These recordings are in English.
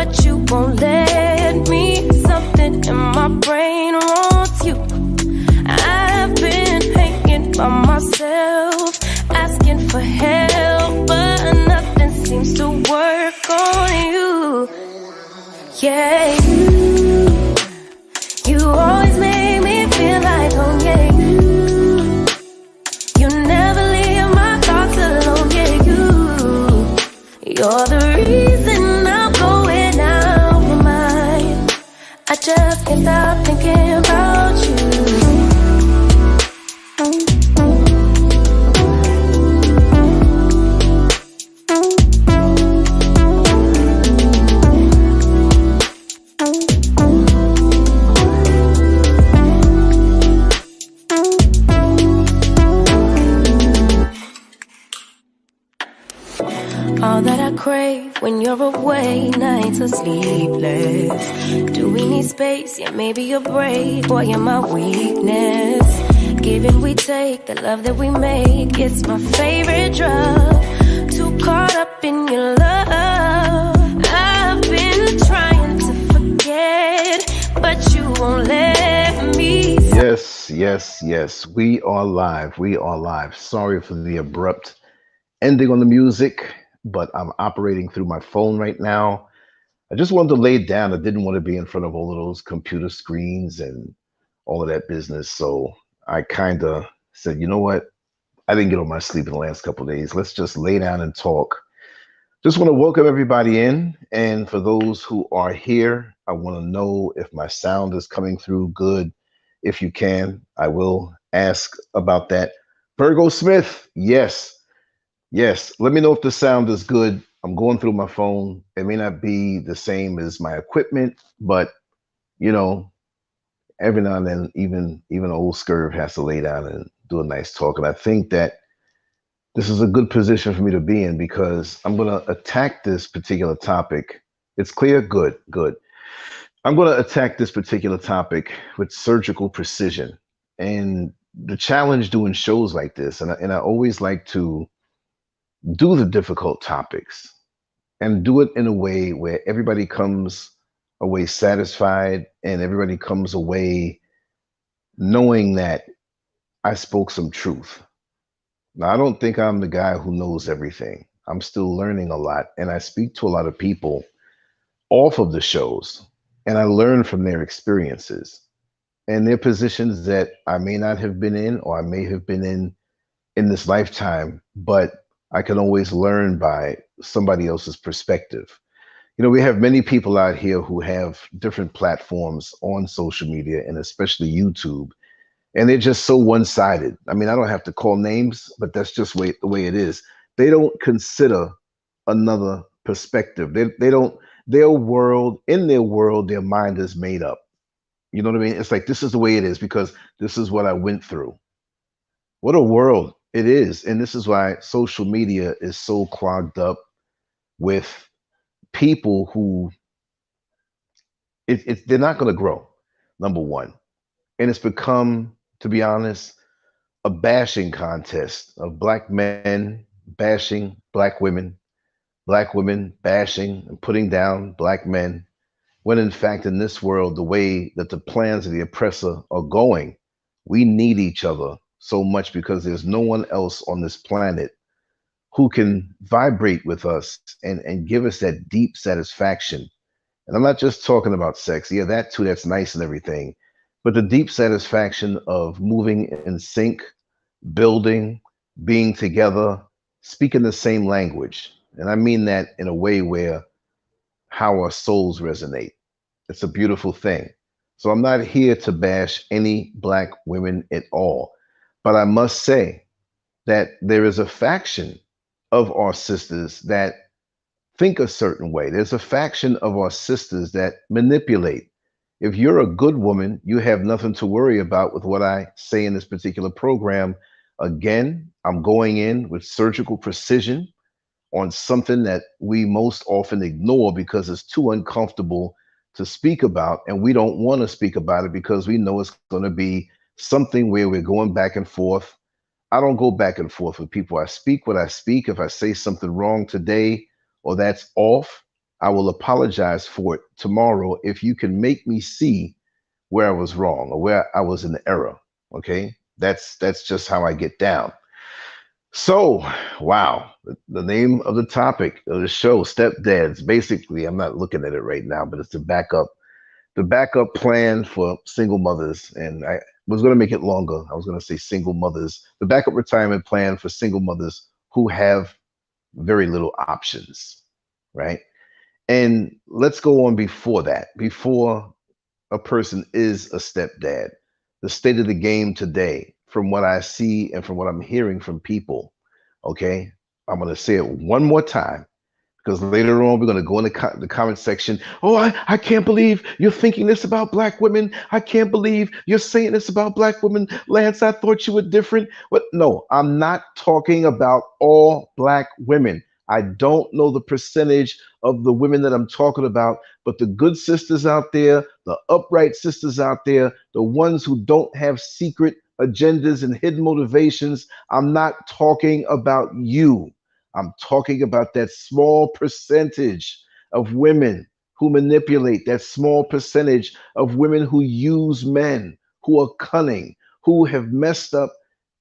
but you won't let me. Something in my brain wants you. I've been hanging by myself, asking for help, but nothing seems to work on you. Yeah, you always make me feel like home. Yeah, you never leave my thoughts alone. Yeah, you're the reason I'm going out my mind. I just can't stop thinking about you. All that I crave when you're away, nights are sleepless. Do we need space? Yeah, maybe a break. Boy, you're my weakness. Give and we take, the love that we make, it's my favorite drug. Too caught up in your love. I've been trying to forget, but you won't let me. Yes, yes, yes. We are live. We are live. Sorry for the abrupt ending on the music, but I'm operating through my phone right now. I just wanted to lay it down. I didn't want to be in front of all of those computer screens and all of that business. So I kind of said, you know what? I didn't get on my sleep in the last couple of days. Let's just lay down and talk. Just want to welcome everybody in. And for those who are here, I want to know if my sound is coming through good. If you can, I will ask about that. Virgo Smith, yes. Yes, let me know if the sound is good. I'm going through my phone. It may not be the same as my equipment, but you know, every now and then, even old SCURV has to lay down and do a nice talk. And I think that this is a good position for me to be in because I'm going to attack this particular topic. It's clear? Good, good. I'm going to attack this particular topic with surgical precision. And the challenge doing shows like this, and I always like to do the difficult topics and do it in a way where everybody comes away satisfied and everybody comes away knowing that I spoke some truth. Now, I don't think I'm the guy who knows everything. I'm still learning a lot, and I speak to a lot of people off of the shows, and I learn from their experiences and their positions that I may not have been in or I may have been in this lifetime, but I can always learn by somebody else's perspective. You know, we have many people out here who have different platforms on social media and especially YouTube, and they're just so one-sided. I mean, I don't have to call names, but that's just the way it is. They don't consider another perspective. They don't, their world, their mind is made up. You know what I mean? It's like, this is the way it is because this is what I went through. What a world it is. And this is why social media is so clogged up with people who they're not going to grow, number one. And it's become, to be honest, a bashing contest of black men bashing black women bashing and putting down black men, when in fact, in this world, the way that the plans of the oppressor are going, we need each other so much because there's no one else on this planet who can vibrate with us and give us that deep satisfaction. And I'm not just talking about sex. Yeah, that too, that's nice and everything. But the deep satisfaction of moving in sync, building, being together, speaking the same language. And I mean that in a way where how our souls resonate. It's a beautiful thing. So I'm not here to bash any black women at all. But I must say that there is a faction of our sisters that think a certain way. There's a faction of our sisters that manipulate. If you're a good woman, you have nothing to worry about with what I say in this particular program. Again, I'm going in with surgical precision on something that we most often ignore because it's too uncomfortable to speak about. And we don't want to speak about it because we know it's going to be something where we're going back and forth. I don't go back and forth with people. I speak what I speak. If I say something wrong today or that's off, I will apologize for it tomorrow if you can make me see where I was wrong or where I was in error. Okay, that's just how I get down. So, wow, the name of the topic of the show, Stepdads. Basically, I'm not looking at it right now, but it's the backup plan for single mothers. And I was going to make it longer. I was going to say single mothers, the backup retirement plan for single mothers who have very little options, right? And let's go on before that, before a person is a stepdad. The state of the game today, from what I see and from what I'm hearing from people, okay? I'm going to say it one more time because later on we're going to go in the comment section. Oh, I can't believe you're thinking this about black women. I can't believe you're saying this about black women. Lance, I thought you were different. But no, I'm not talking about all black women. I don't know the percentage of the women that I'm talking about, but the good sisters out there, the upright sisters out there, the ones who don't have secret agendas and hidden motivations, I'm not talking about you. I'm talking about that small percentage of women who manipulate, that small percentage of women who use men, who are cunning, who have messed up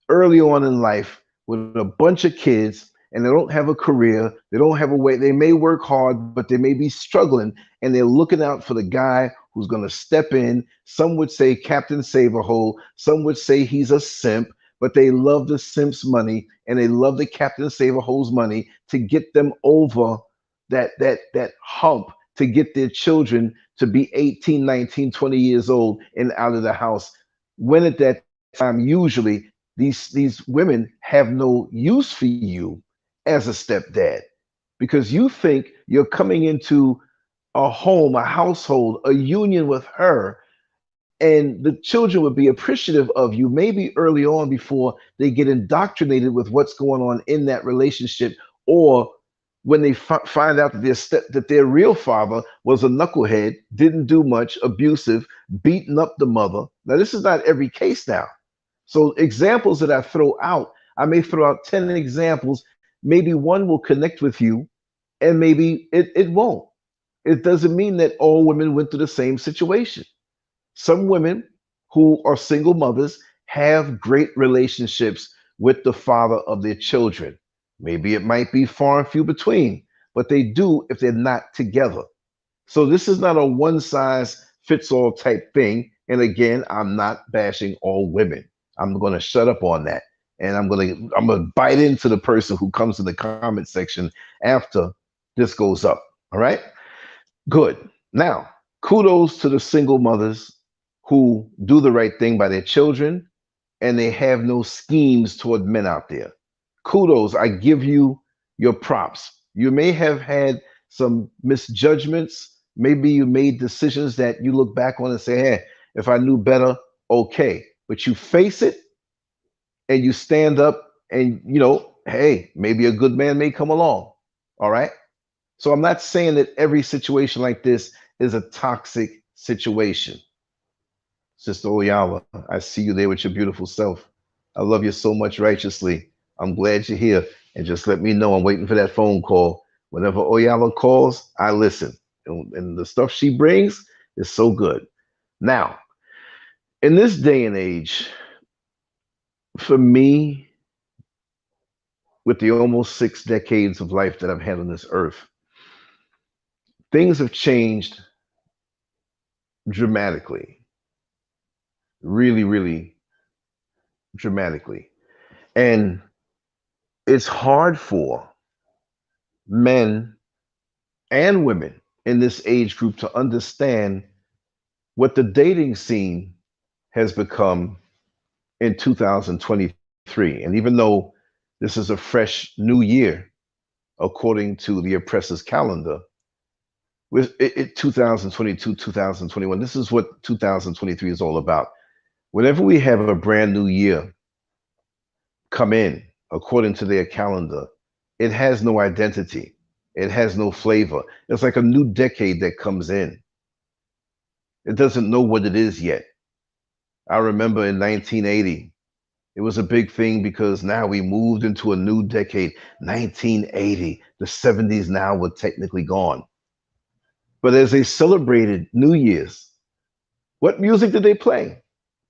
early on in life with a bunch of kids and they don't have a career, they don't have a way, they may work hard, but they may be struggling and they're looking out for the guy who's going to step in. Some would say Captain Save-A-Hole, some would say he's a simp, but they love the simp's money and they love the Captain Save-A-Hole's money to get them over that hump, to get their children to be 18, 19, 20 years old and out of the house. When at that time, usually these women have no use for you as a stepdad because you think you're coming into a home, a household, a union with her, and the children would be appreciative of you maybe early on before they get indoctrinated with what's going on in that relationship, or when they find out that their real father was a knucklehead, didn't do much, abusive, beating up the mother. Now, this is not every case now. So examples that I throw out, I may throw out 10 examples. Maybe one will connect with you and maybe it won't. It doesn't mean that all women went through the same situation. Some women who are single mothers have great relationships with the father of their children. Maybe it might be far and few between, but they do if they're not together. So this is not a one size fits all type thing. And again, I'm not bashing all women. I'm going to shut up on that. And I'm going to bite into the person who comes in the comment section after this goes up. All right. Good. Now, kudos to the single mothers who do the right thing by their children and they have no schemes toward men out there. Kudos. I give you your props. You may have had some misjudgments. Maybe you made decisions that you look back on and say, hey, if I knew better, okay. But you face it and you stand up and, hey, maybe a good man may come along. All right. So I'm not saying that every situation like this is a toxic situation. Sister Oyala, I see you there with your beautiful self. I love you so much righteously. I'm glad you're here. And just let me know. I'm waiting for that phone call. Whenever Oyala calls, I listen. And the stuff she brings is so good. Now, in this day and age, for me, with the almost 6 decades of life that I've had on this earth, things have changed dramatically. Really, really dramatically. And it's hard for men and women in this age group to understand what the dating scene has become in 2023. And even though this is a fresh new year, according to the oppressor's calendar, with it 2022, 2021, this is what 2023 is all about. Whenever we have a brand new year come in, according to their calendar, it has no identity. It has no flavor. It's like a new decade that comes in. It doesn't know what it is yet. I remember in 1980, it was a big thing because now we moved into a new decade. 1980, the 70s now were technically gone. But as they celebrated New Year's, what music did they play?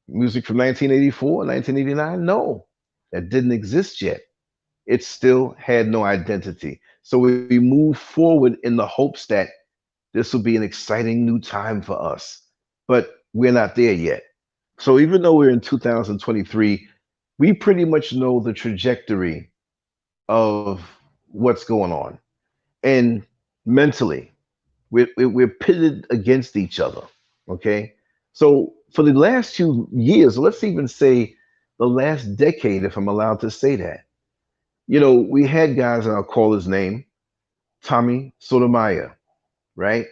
Music from 1984, 1989? No, that didn't exist yet. It still had no identity. So we move forward in the hopes that this will be an exciting new time for us. But we're not there yet. So even though we're in 2023, we pretty much know the trajectory of what's going on. And mentally, we're pitted against each other. Okay. So for the last few years, let's even say the last decade, if I'm allowed to say that, we had guys, and I'll call his name, Tommy Sotomayor, right?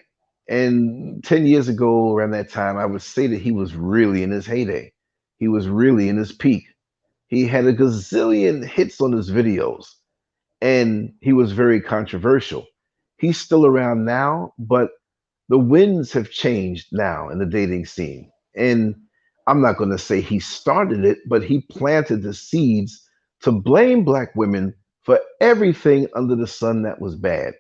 And 10 years ago, around that time, I would say that he was really in his heyday. He was really in his peak. He had a gazillion hits on his videos, and he was very controversial. He's still around now, but the winds have changed now in the dating scene. And I'm not going to say he started it, but he planted the seeds to blame Black women for everything under the sun that was bad.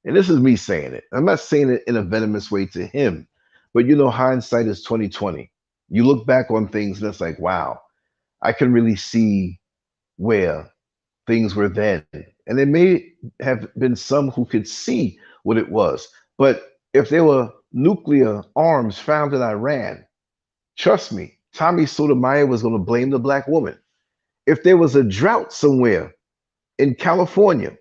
And this is me saying it. I'm not saying it in a venomous way to him, but hindsight is 2020. You look back on things and it's like, wow, I can really see where things were then. And there may have been some who could see what it was. But if there were nuclear arms found in Iran, trust me, Tommy Sotomayor was going to blame the Black woman. If there was a drought somewhere in California,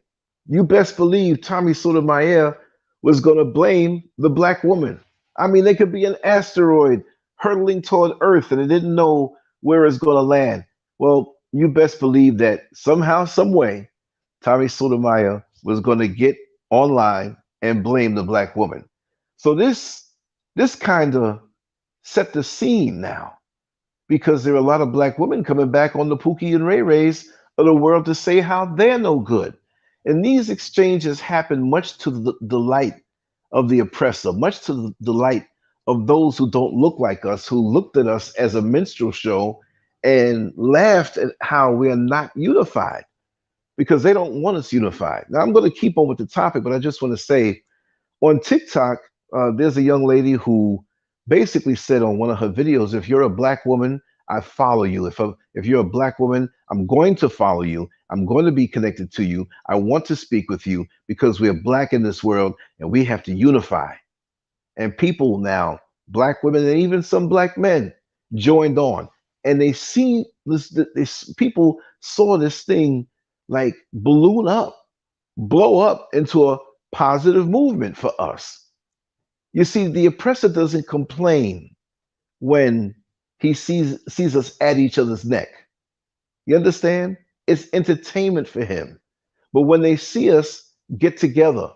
you best believe Tommy Sotomayor was going to blame the Black woman. I mean, there could be an asteroid hurtling toward Earth and it didn't know where it's going to land. Well, you best believe that somehow, some way, Tommy Sotomayor was going to get online and blame the Black woman. So this kind of set the scene now, because there are a lot of Black women coming back on the Pookie and Ray Rays of the world to say how they're no good. And these exchanges happen much to the delight of the oppressor, much to the delight of those who don't look like us, who looked at us as a minstrel show and laughed at how we are not unified, because they don't want us unified. Now, I'm going to keep on with the topic, but I just want to say on TikTok, there's a young lady who basically said on one of her videos, if you're a Black woman, I follow you. If you're a Black woman, I'm going to follow you. I'm going to be connected to you. I want to speak with you because we're Black in this world and we have to unify. And people now, Black women and even some Black men, joined on. And they see this people saw this thing like balloon up, blow up into a positive movement for us. You see, the oppressor doesn't complain when he sees us at each other's neck. You understand? It's entertainment for him. But when they see us get together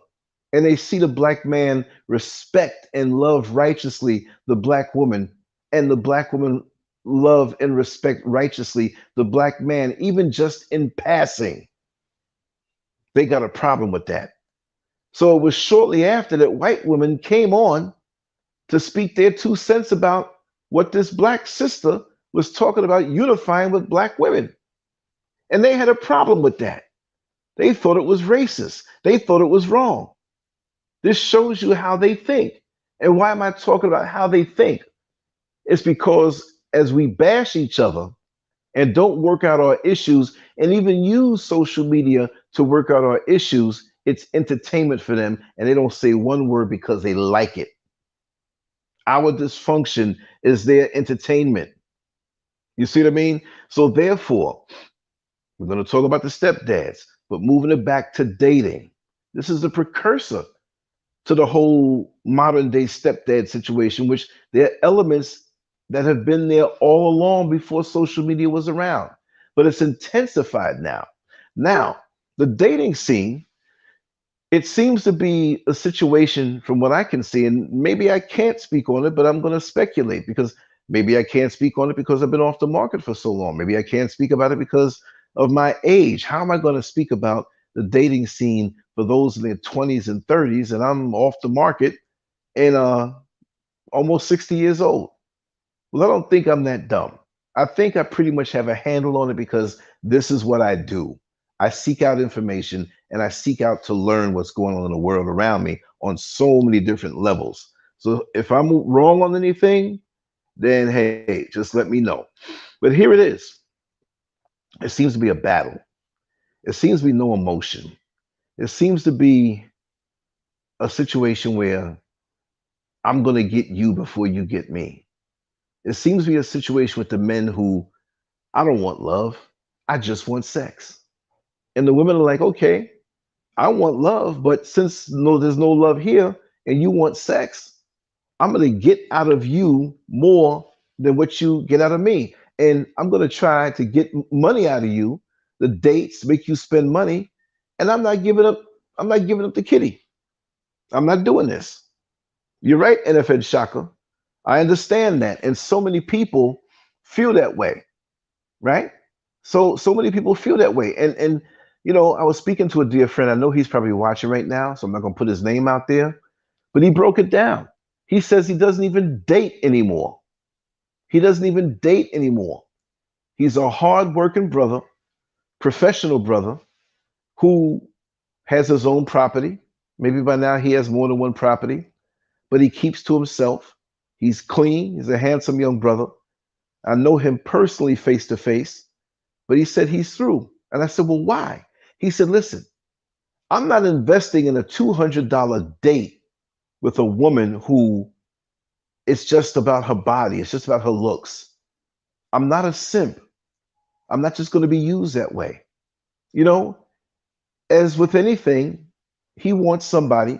and they see the Black man respect and love righteously the Black woman, and the Black woman love and respect righteously the Black man, even just in passing, they got a problem with that. So it was shortly after that white women came on to speak their 2 cents about what this Black sister was talking about, unifying with Black women. And they had a problem with that. They thought it was racist. They thought it was wrong. This shows you how they think. And why am I talking about how they think? It's because as we bash each other and don't work out our issues and even use social media to work out our issues, it's entertainment for them, and they don't say one word because they like it. Our dysfunction is their entertainment. You see what I mean? So therefore, we're going to talk about the stepdads, but moving it back to dating. This is the precursor to the whole modern day stepdad situation, which there are elements that have been there all along before social media was around, but it's intensified now. Now, the dating scene, it seems to be a situation from what I can see, and maybe I can't speak on it, but I'm going to speculate because maybe I can't speak on it because I've been off the market for so long. Maybe I can't speak about it because of my age. How am I going to speak about the dating scene for those in their 20s and 30s, and I'm off the market and almost 60 years old? Well, I don't think I'm that dumb. I think I pretty much have a handle on it because this is what I do. I seek out information and I seek out to learn what's going on in the world around me on so many different levels. So if I'm wrong on anything, then hey, just let me know. But here it is. It seems to be a battle. It seems to be no emotion. It seems to be a situation where I'm going to get you before you get me. It seems to be a situation with the men who, I don't want love. I just want sex. And the women are like, okay, I want love, but since no, there's no love here and you want sex, I'm going to get out of you more than what you get out of me. And I'm going to try to get money out of you, the dates, make you spend money. And I'm not giving up the kitty. I'm not doing this. You're right, NFL Shaka. I understand that. And so many people feel that way, right? So many people feel that way. And I was speaking to a dear friend. I know he's probably watching right now, so I'm not gonna put his name out there, but he broke it down. He says he doesn't even date anymore. He doesn't even date anymore. He's a hard-working brother, professional brother, who has his own property. Maybe by now he has more than one property, but he keeps to himself. He's clean. He's a handsome young brother. I know him personally face to face, but he said he's through. And I said, well, why? He said, listen, I'm not investing in a $200 date with a woman who it's just about her body. It's just about her looks. I'm not a simp. I'm not just going to be used that way. You know, as with anything, he wants somebody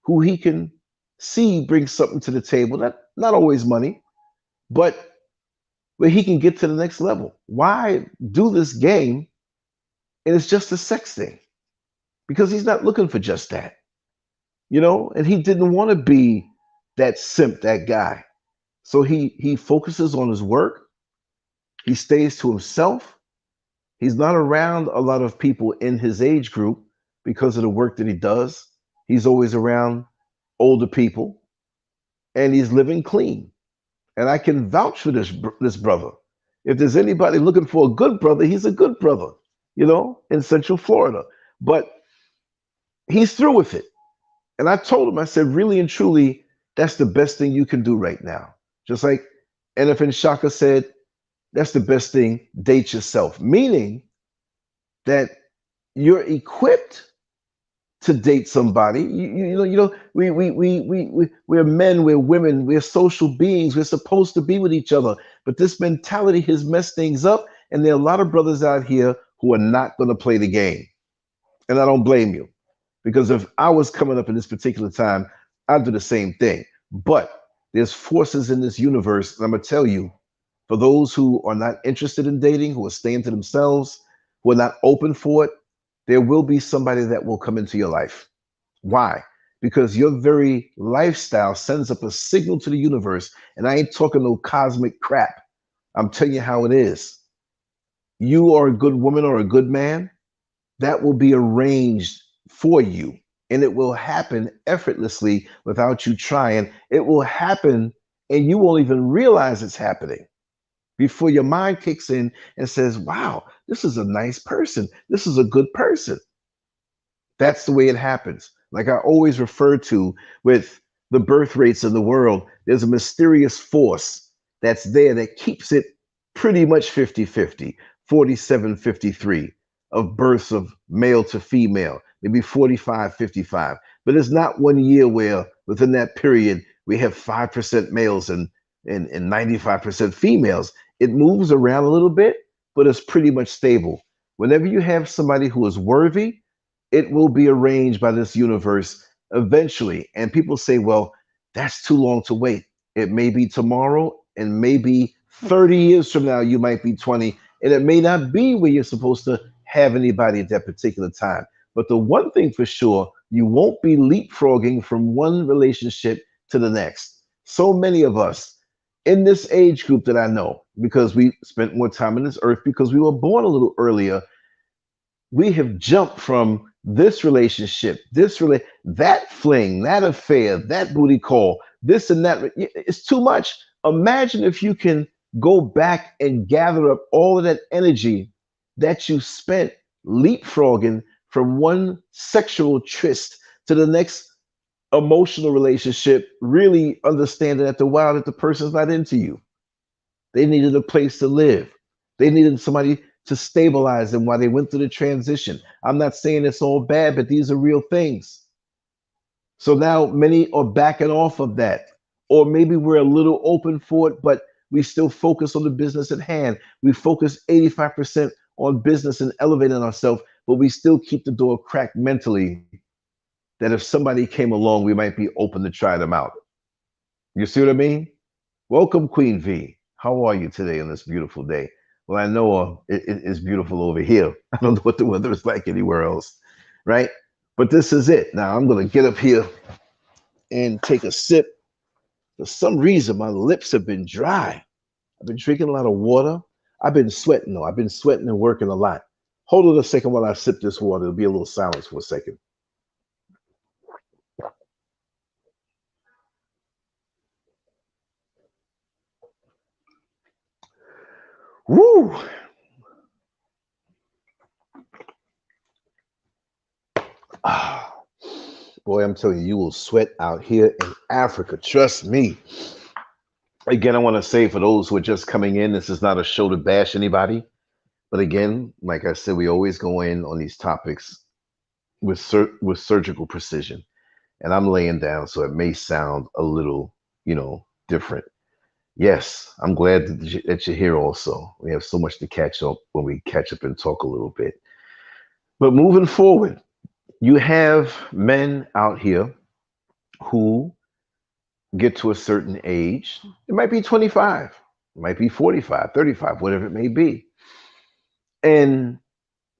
who he can see bring something to the table. Not always money, but where he can get to the next level. Why do this game? And it's just a sex thing because he's not looking for just that, and he didn't want to be that simp, that guy. So he focuses on his work. He stays to himself. He's not around a lot of people in his age group because of the work that he does. He's always around older people and he's living clean. And I can vouch for this brother. If there's anybody looking for a good brother, he's a good brother, in Central Florida. But he's through with it. And I told him, I said, really and truly, that's the best thing you can do right now. Just like NFN Shaka said, that's the best thing, date yourself. Meaning that you're equipped to date somebody. We're men, we're women, we're social beings. We're supposed to be with each other. But this mentality has messed things up. And there are a lot of brothers out here who are not going to play the game. And I don't blame you. Because if I was coming up in this particular time, I'd do the same thing. But there's forces in this universe. And I'm going to tell you, for those who are not interested in dating, who are staying to themselves, who are not open for it, there will be somebody that will come into your life. Why? Because your very lifestyle sends up a signal to the universe. And I ain't talking no cosmic crap. I'm telling you how it is. You are a good woman or a good man, that will be arranged for you. And it will happen effortlessly without you trying. It will happen and you won't even realize it's happening before your mind kicks in and says, wow, this is a nice person. This is a good person. That's the way it happens. Like I always refer to with the birth rates in the world, there's a mysterious force that's there that keeps it pretty much 50-50, 47-53 of births of male to female, maybe 45-55. But it's not 1 year where within that period we have 5% males and 95% females. It moves around a little bit, but it's pretty much stable. Whenever you have somebody who is worthy, it will be arranged by this universe eventually. And people say, well, that's too long to wait. It may be tomorrow and maybe 30 years from now, you might be 20, and it may not be where you're supposed to have anybody at that particular time. But the one thing for sure, you won't be leapfrogging from one relationship to the next. So many of us in this age group that I know, because we spent more time on this earth, because we were born a little earlier, we have jumped from this relationship, that fling, that affair, that booty call, this and that. It's too much. Imagine if you can go back and gather up all of that energy that you spent leapfrogging from one sexual tryst to the next emotional relationship, really understanding after a while that the person's not into you. They needed a place to live. They needed somebody to stabilize them while they went through the transition. I'm not saying it's all bad, but these are real things. So now many are backing off of that. Or maybe we're a little open for it, but we still focus on the business at hand. We focus 85% on business and elevating ourselves, but we still keep the door cracked mentally that if somebody came along, we might be open to try them out. You see what I mean? Welcome, Queen V. How are you today on this beautiful day? Well, I know it's beautiful over here. I don't know what the weather is like anywhere else, right? But this is it. Now I'm going to get up here and take a sip. For some reason, my lips have been dry. I've been drinking a lot of water. I've been sweating, though. I've been sweating and working a lot. Hold on a second while I sip this water. There'll be a little silence for a second. Woo! Ah, boy, I'm telling you, you will sweat out here in Africa. Trust me. Again, I want to say for those who are just coming in, this is not a show to bash anybody. But again, like I said, we always go in on these topics with surgical precision. And I'm laying down, so it may sound a little, different. Yes, I'm glad that you're here also. We have so much to catch up when we catch up and talk a little bit. But moving forward, you have men out here who get to a certain age. It might be 25, it might be 45, 35, whatever it may be. And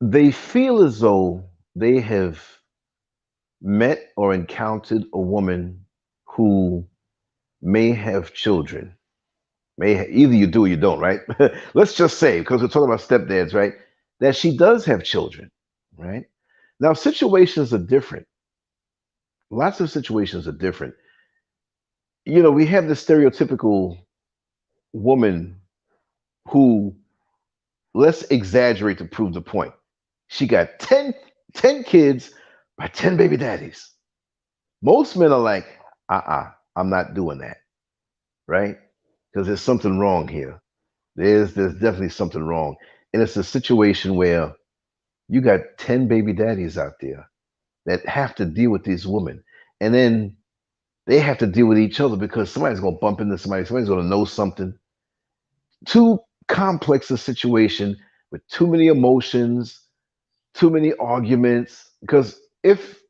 they feel as though they have met or encountered a woman who may have children. Either you do or you don't, right? Let's just say, because we're talking about stepdads, right, that she does have children, right? Now, situations are different. Lots of situations are different. We have the stereotypical woman who, let's exaggerate to prove the point. She got 10 kids by 10 baby daddies. Most men are like, I'm not doing that, right? Because there's something wrong here. There's definitely something wrong. And it's a situation where you got 10 baby daddies out there that have to deal with these women. And then they have to deal with each other because somebody's going to bump into somebody. Somebody's going to know something. Too complex a situation with too many emotions, too many arguments. Because if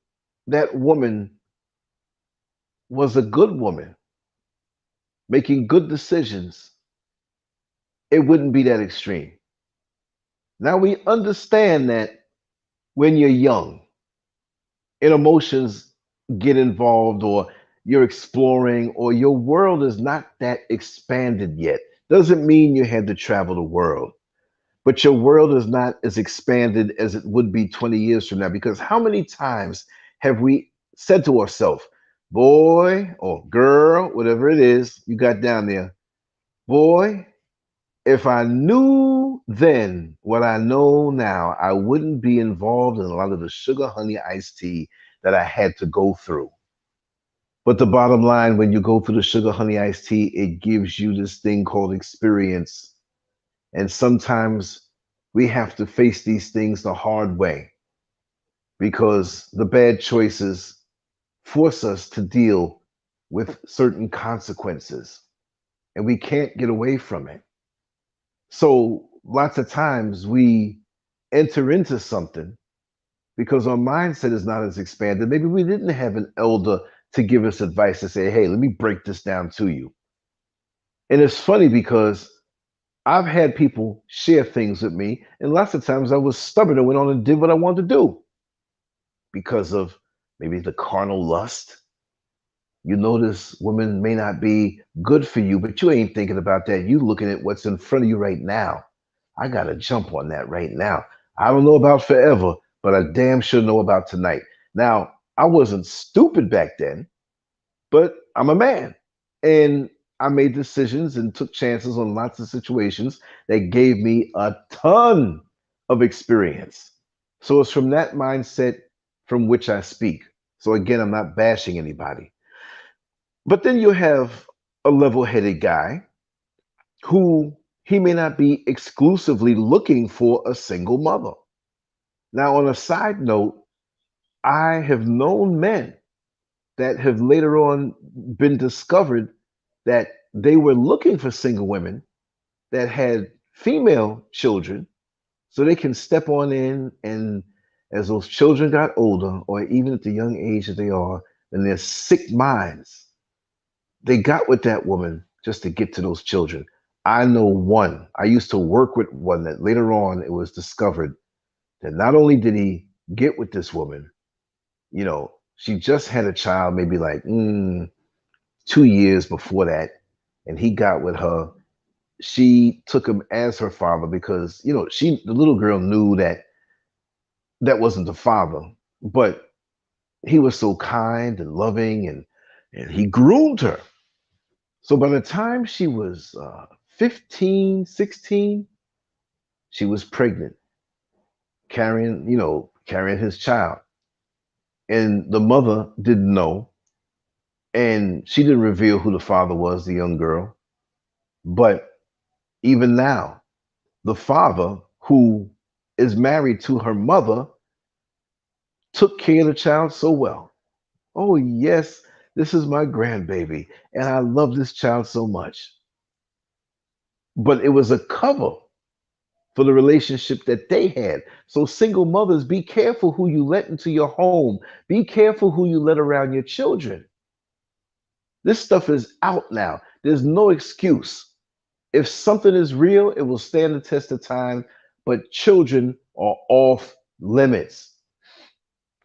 that woman was a good woman, making good decisions, it wouldn't be that extreme. Now we understand that when you're young and emotions get involved, or you're exploring, or your world is not that expanded yet. Doesn't mean you had to travel the world, but your world is not as expanded as it would be 20 years from now. Because how many times have we said to ourselves, boy or girl, whatever it is you got down there, boy, if I knew then what I know now, I wouldn't be involved in a lot of the sugar honey iced tea that I had to go through. But the bottom line, when you go through the sugar honey iced tea, it gives you this thing called experience. And sometimes we have to face these things the hard way because the bad choices force us to deal with certain consequences, and we can't get away from it. So lots of times we enter into something because our mindset is not as expanded. Maybe we didn't have an elder to give us advice to say, hey, let me break this down to you. And it's funny because I've had people share things with me, and lots of times I was stubborn and went on and did what I wanted to do because of maybe the carnal lust. You know, this woman may not be good for you, but you ain't thinking about that. You looking at what's in front of you right now. I got to jump on that right now. I don't know about forever, but I damn sure know about tonight. Now, I wasn't stupid back then, but I'm a man. And I made decisions and took chances on lots of situations that gave me a ton of experience. So it's from that mindset from which I speak. So again, I'm not bashing anybody. But then you have a level-headed guy who he may not be exclusively looking for a single mother. Now, on a side note, I have known men that have later on been discovered that they were looking for single women that had female children so they can step on in, and as those children got older, or even at the young age that they are, in their sick minds, they got with that woman just to get to those children. I know one. I used to work with one that later on it was discovered that not only did he get with this woman, she just had a child maybe like 2 years before that, and he got with her. She took him as her father because the little girl knew that that wasn't the father, but he was so kind and loving, and he groomed her. So by the time she was 15, 16, she was pregnant, carrying his child. And the mother didn't know, and she didn't reveal who the father was, the young girl. But even now, the father, who is married to her mother, took care of the child so well. Oh, yes, this is my grandbaby, and I love this child so much. But it was a cover for the relationship that they had. So, single mothers, be careful who you let into your home. Be careful who you let around your children. This stuff is out now. There's no excuse. If something is real, it will stand the test of time, but children are off limits,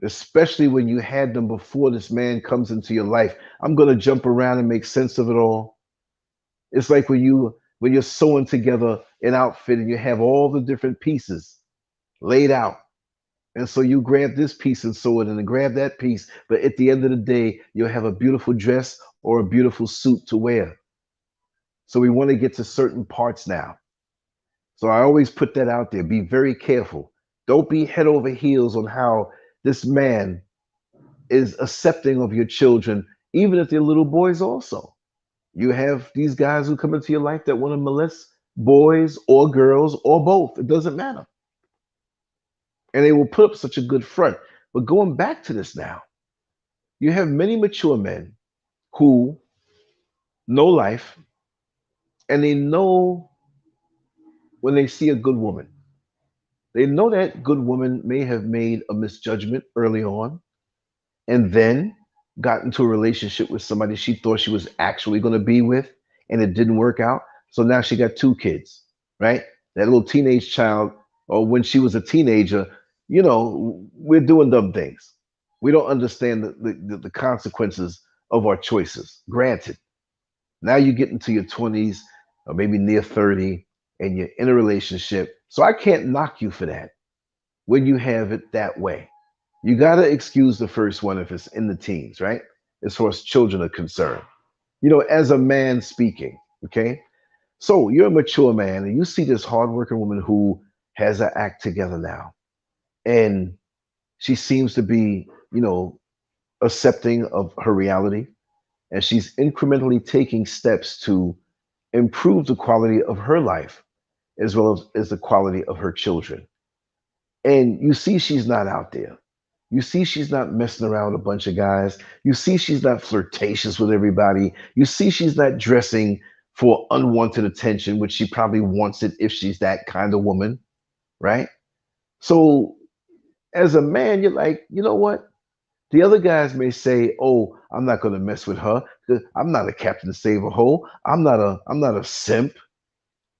especially when you had them before this man comes into your life. I'm going to jump around and make sense of it all. It's like when you're sewing together an outfit and you have all the different pieces laid out. And so you grab this piece and sew it and then grab that piece. But at the end of the day, you'll have a beautiful dress or a beautiful suit to wear. So we want to get to certain parts now. So I always put that out there. Be very careful. Don't be head over heels on how this man is accepting of your children, even if they're little boys also. You have these guys who come into your life that want to molest boys or girls or both. It doesn't matter. And they will put up such a good front. But going back to this now, you have many mature men who know life, and they know when they see a good woman. They know that good woman may have made a misjudgment early on and then got into a relationship with somebody she thought she was actually going to be with, and it didn't work out. So now she got two kids, right? That little teenage child, or when she was a teenager, we're doing dumb things. We don't understand the consequences of our choices. Granted, now you get into your 20s or maybe near 30 and you're in a relationship. So I can't knock you for that when you have it that way. You got to excuse the first one if it's in the teens, right? As far as children are concerned. As a man speaking, okay? So you're a mature man and you see this hardworking woman who has her act together now. And she seems to be, accepting of her reality. And she's incrementally taking steps to improve the quality of her life as well as the quality of her children. And you see she's not out there. You see she's not messing around with a bunch of guys. You see she's not flirtatious with everybody. You see she's not dressing for unwanted attention, which she probably wants it if she's that kind of woman, right? So as a man, you're like, you know what? The other guys may say, "Oh, I'm not going to mess with her. I'm not a captain to save a hoe. I'm not a simp.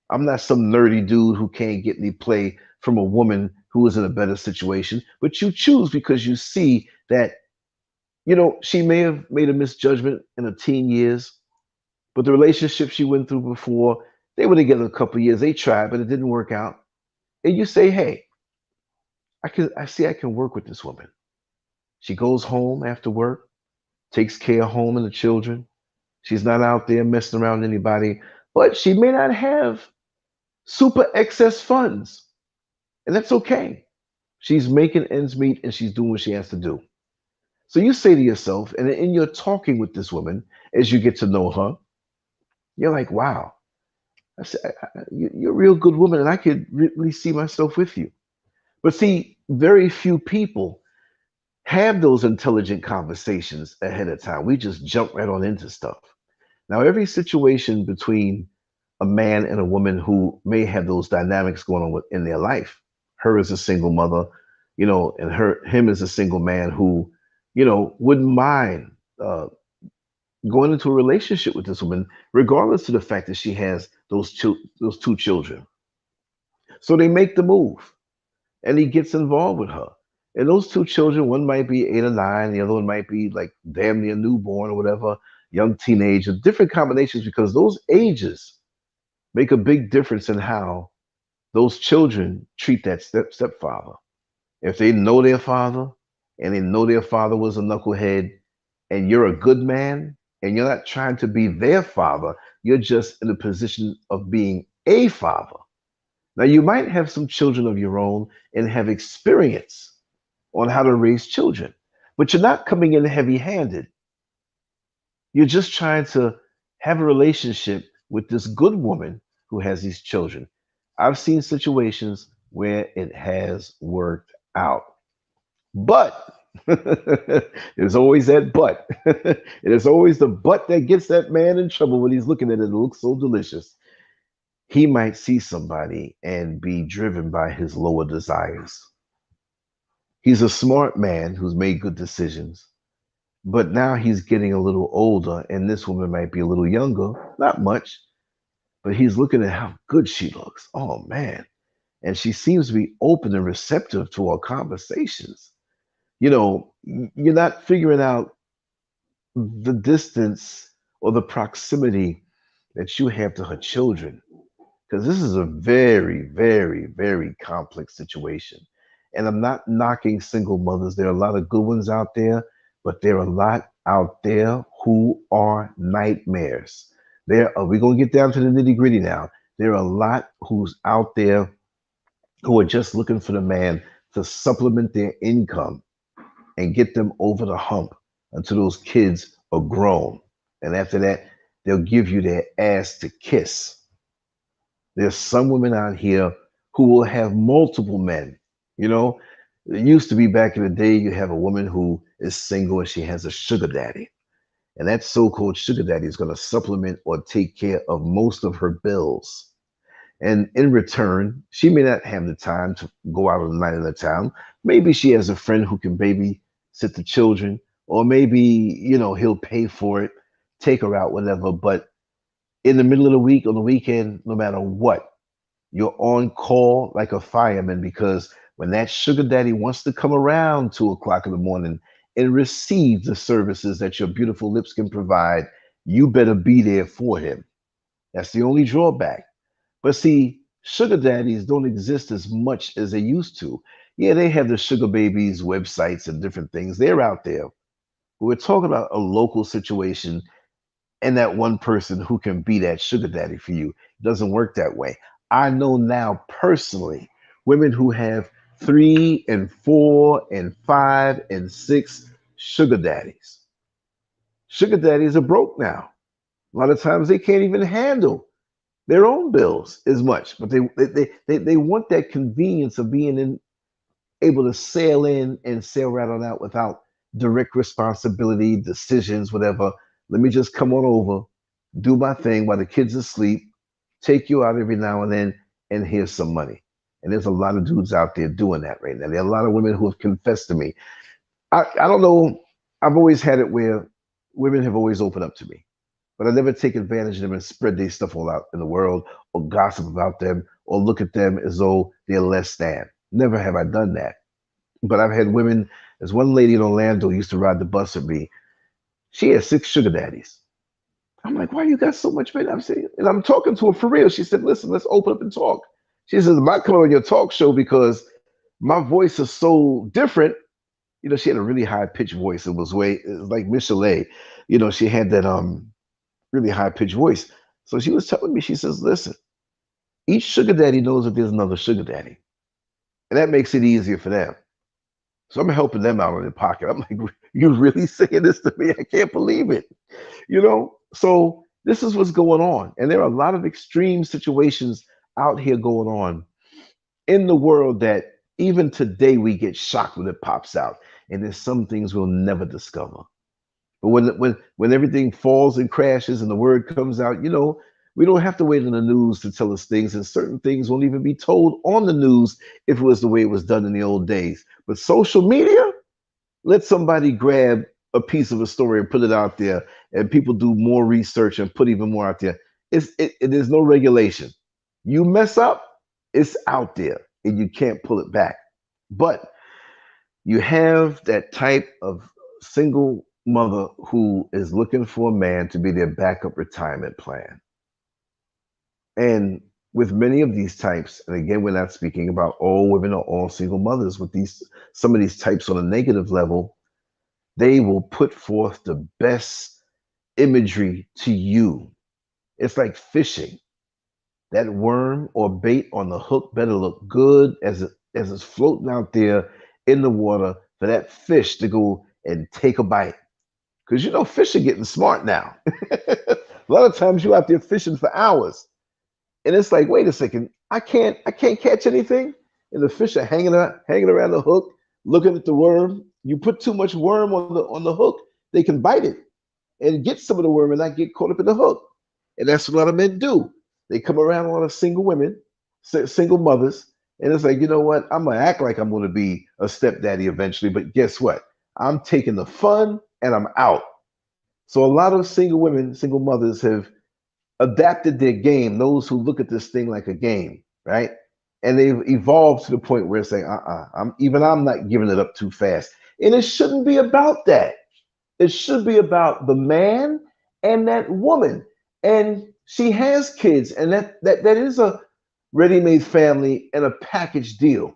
I'm not some nerdy dude who can't get any play from a woman who is in a better situation." But you choose because you see that, she may have made a misjudgment in her teen years, but the relationship she went through before, they were together a couple of years. They tried, but it didn't work out. And you say, "Hey, I can work with this woman. She goes home after work, takes care of home and the children. She's not out there messing around with anybody, but she may not have super excess funds. And that's okay. She's making ends meet and she's doing what she has to do." So you say to yourself, and in your talking with this woman, as you get to know her, you're like, wow, I said, you're a real good woman, and I could really see myself with you. But see, very few people have those intelligent conversations ahead of time. We just jump right on into stuff. Now, every situation between a man and a woman who may have those dynamics going on in their life, her as a single mother, and him as a single man who, wouldn't mind going into a relationship with this woman, regardless of the fact that she has those two children. So they make the move, and he gets involved with her. And those two children, one might be 8 or 9, the other one might be like damn near newborn or whatever, young teenager, different combinations, because those ages make a big difference in how those children treat that stepfather. If they know their father and they know their father was a knucklehead, and you're a good man and you're not trying to be their father, you're just in a position of being a father. Now, you might have some children of your own and have experience on how to raise children, but you're not coming in heavy handed. You're just trying to have a relationship with this good woman who has these children. I've seen situations where it has worked out. But there's always that but. And it's always the but that gets that man in trouble when he's looking at it. It looks so delicious. He might see somebody and be driven by his lower desires. He's a smart man who's made good decisions, but now he's getting a little older, and this woman might be a little younger, not much, but he's looking at how good she looks. Oh man. And she seems to be open and receptive to our conversations. You're not figuring out the distance or the proximity that you have to her children, because this is a very, very, very complex situation. And I'm not knocking single mothers. There are a lot of good ones out there, but there are a lot out there who are nightmares. We're going to get down to the nitty gritty now. There are a lot who's out there who are just looking for the man to supplement their income and get them over the hump until those kids are grown. And after that, they'll give you their ass to kiss. There's some women out here who will have multiple men. It used to be back in the day, you have a woman who is single and she has a sugar daddy. And that so-called sugar daddy is going to supplement or take care of most of her bills. And in return, she may not have the time to go out on the night in the town. Maybe she has a friend who can babysit the children, or maybe, he'll pay for it, take her out, whatever. But in the middle of the week, on the weekend, no matter what, you're on call like a fireman, because when that sugar daddy wants to come around 2 o'clock in the morning and receive the services that your beautiful lips can provide, you better be there for him. That's the only drawback. But see, sugar daddies don't exist as much as they used to. Yeah, they have the sugar babies websites and different things. They're out there. But we're talking about a local situation and that one person who can be that sugar daddy for you. It doesn't work that way. I know now personally women who have 3 and 4 and 5 and 6 sugar daddies. Sugar daddies are broke now. A lot of times they can't even handle their own bills as much, but they want that convenience of being able to sail in and sail right on out without direct responsibility, decisions, whatever. Let me just come on over, do my thing while the kids are asleep, take you out every now and then, and here's some money. And there's a lot of dudes out there doing that right now. There are a lot of women who have confessed to me. I don't know. I've always had it where women have always opened up to me, but I never take advantage of them and spread their stuff all out in the world, or gossip about them, or look at them as though they're less than. Never have I done that. But I've had women, as one lady in Orlando used to ride the bus with me. She had 6 sugar daddies. I'm like, why you got so much money? I'm saying, and I'm talking to her for real. She said, listen, let's open up and talk. She says, I'm not coming on your talk show because my voice is so different. She had a really high pitched voice. It was like Michelet. She had that really high pitched voice. So she was telling me, she says, listen, each sugar daddy knows that there's another sugar daddy. And that makes it easier for them. So I'm helping them out in their pocket. I'm like, You really saying this to me? I can't believe it. You know? So this is what's going on. And there are a lot of extreme situations out here going on in the world that even today we get shocked when it pops out. And there's some things we'll never discover. But when everything falls and crashes and the word comes out, you know, we don't have to wait on the news to tell us things, and certain things won't even be told on the news if it was the way it was done in the old days. But social media, let somebody grab a piece of a story and put it out there, and people do more research and put even more out there. There's no regulation. You mess up, it's out there, and you can't pull it back. But you have that type of single mother who is looking for a man to be their backup retirement plan. And with many of these types, and again, we're not speaking about all women or all single mothers, with some of these types on a negative level, they will put forth the best imagery to you. It's like fishing. That worm or bait on the hook better look good as it's floating out there in the water for that fish to go and take a bite. Because you know, fish are getting smart now. A lot of times you're out there fishing for hours, and it's like, wait a second, I can't catch anything, and the fish are hanging around the hook, looking at the worm. You put too much worm on the hook, they can bite it and get some of the worm and not get caught up in the hook. And that's what a lot of men do. They come around a lot of single women, single mothers, and it's like, you know what? I'm gonna act like I'm gonna be a stepdaddy eventually, but guess what? I'm taking the fun and I'm out. So a lot of single women, single mothers have adapted their game, those who look at this thing like a game, right? And they've evolved to the point where it's like, I'm not giving it up too fast. And it shouldn't be about that. It should be about the man and that woman. And she has kids, and that is a ready-made family and a package deal.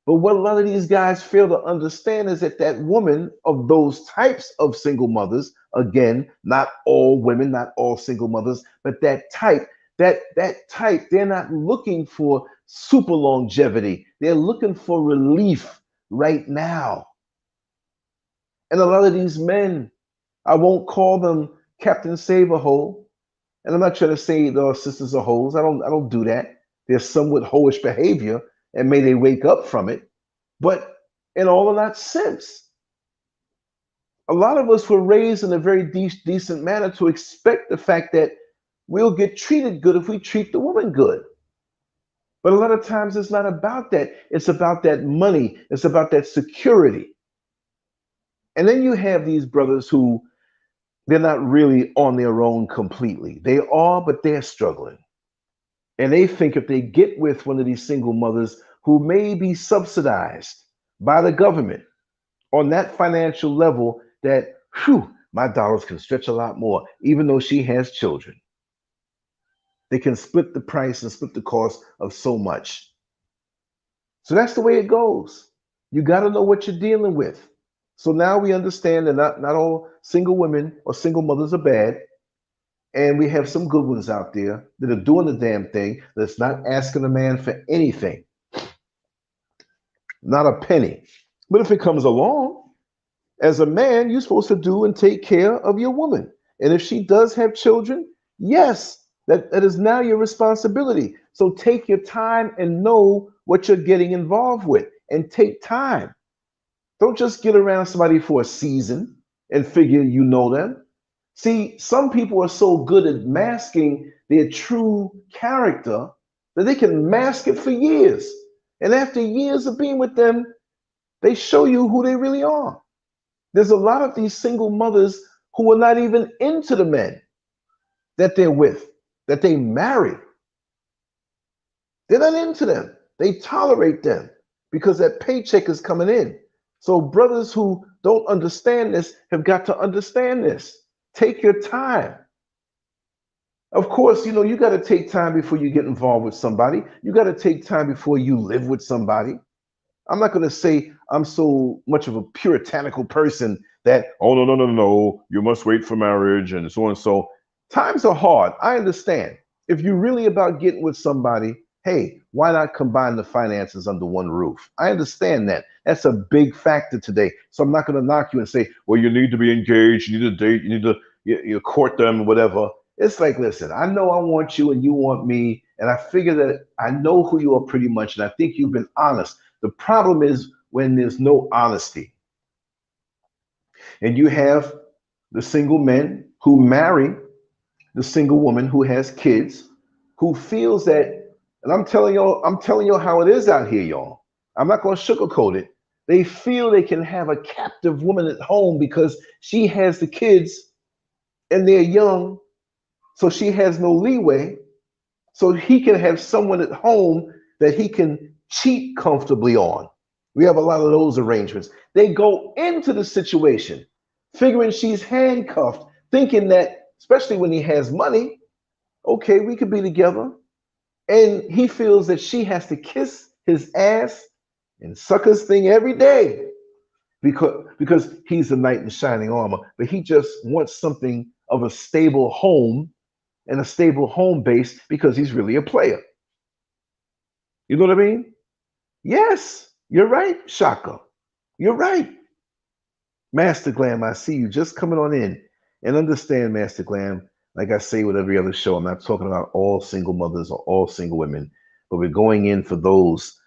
But what a lot of these guys fail to understand is that woman of those types of single mothers, again, not all women, not all single mothers, but that type, they're not looking for super longevity. They're looking for relief right now. And a lot of these men, I won't call them Captain Save-A-Hole, and I'm not trying to say the sisters are hoes. I don't do that. There's somewhat hoish behavior, and may they wake up from it. But in all of that sense, a lot of us were raised in a very decent manner to expect the fact that we'll get treated good if we treat the woman good. But a lot of times it's not about that. It's about that money. It's about that security. And then you have these brothers who, they're not really on their own completely. They are, but they're struggling. And they think if they get with one of these single mothers who may be subsidized by the government on that financial level, that, whew, my dollars can stretch a lot more, even though she has children. They can split the price and split the cost of so much. So that's the way it goes. You got to know what you're dealing with. So now we understand that not all single women or single mothers are bad. And we have some good ones out there that are doing the damn thing, that's not asking a man for anything. Not a penny. But if it comes along, as a man, you're supposed to do and take care of your woman. And if she does have children, yes, that is now your responsibility. So take your time and know what you're getting involved with, and take time. Don't just get around somebody for a season and figure you know them. See, some people are so good at masking their true character that they can mask it for years. And after years of being with them, they show you who they really are. There's a lot of these single mothers who are not even into the men that they're with, that they marry. They're not into them. They tolerate them because that paycheck is coming in. So brothers who don't understand this have got to understand this. Take your time. Of course, you got to take time before you get involved with somebody. You got to take time before you live with somebody. I'm not going to say I'm so much of a puritanical person that, oh, no, you must wait for marriage and so on and so. Times are hard. I understand. If you're really about getting with somebody, hey, why not combine the finances under one roof? I understand that. That's a big factor today. So I'm not going to knock you and say, well, you need to be engaged, you need to date, you need to you court them, whatever. It's like, listen, I know I want you and you want me. And I figure that I know who you are pretty much. And I think you've been honest. The problem is when there's no honesty. And you have the single men who marry the single woman who has kids, who feels that, and I'm telling you how it is out here, y'all. I'm not going to sugarcoat it. They feel they can have a captive woman at home because she has the kids and they're young, so she has no leeway. So he can have someone at home that he can cheat comfortably on. We have a lot of those arrangements. They go into the situation figuring she's handcuffed, thinking that, especially when he has money, okay, we could be together. And he feels that she has to kiss his ass and suck his thing every day because he's a knight in shining armor. But he just wants something of a stable home and a stable home base because he's really a player. You know what I mean? Yes, you're right, Shaka. You're right. Master Glam, I see you just coming on in. And understand, Master Glam, like I say with every other show, I'm not talking about all single mothers or all single women, but we're going in for those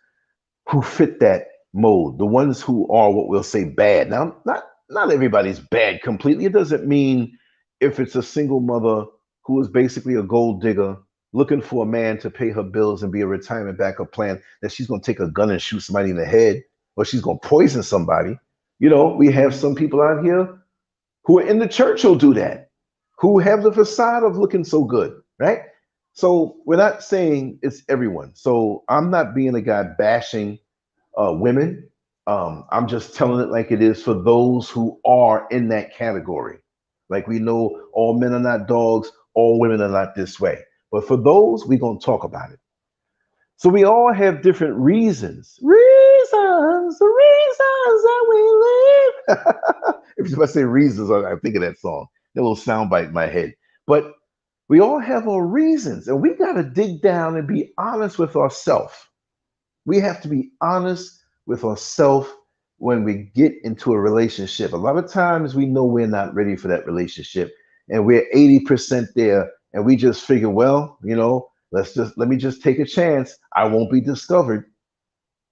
who fit that mode, the ones who are what we'll say bad. Now, not everybody's bad completely. It doesn't mean if it's a single mother who is basically a gold digger looking for a man to pay her bills and be a retirement backup plan that she's going to take a gun and shoot somebody in the head or she's going to poison somebody. You know, we have some people out here who are in the church who'll do that, who have the facade of looking so good, right? So we're not saying it's everyone. So I'm not being a guy bashing women. I'm just telling it like it is for those who are in that category. Like we know all men are not dogs, all women are not this way. But for those, we're going to talk about it. So we all have different reasons. The reasons that we live. If I say reasons, I think of that song. That little soundbite in my head. But we all have our reasons, and we got to dig down and be honest with ourselves. We have to be honest with ourselves when we get into a relationship. A lot of times we know we're not ready for that relationship, and we're 80% there, and we just figure, well, you know, let me just take a chance. I won't be discovered.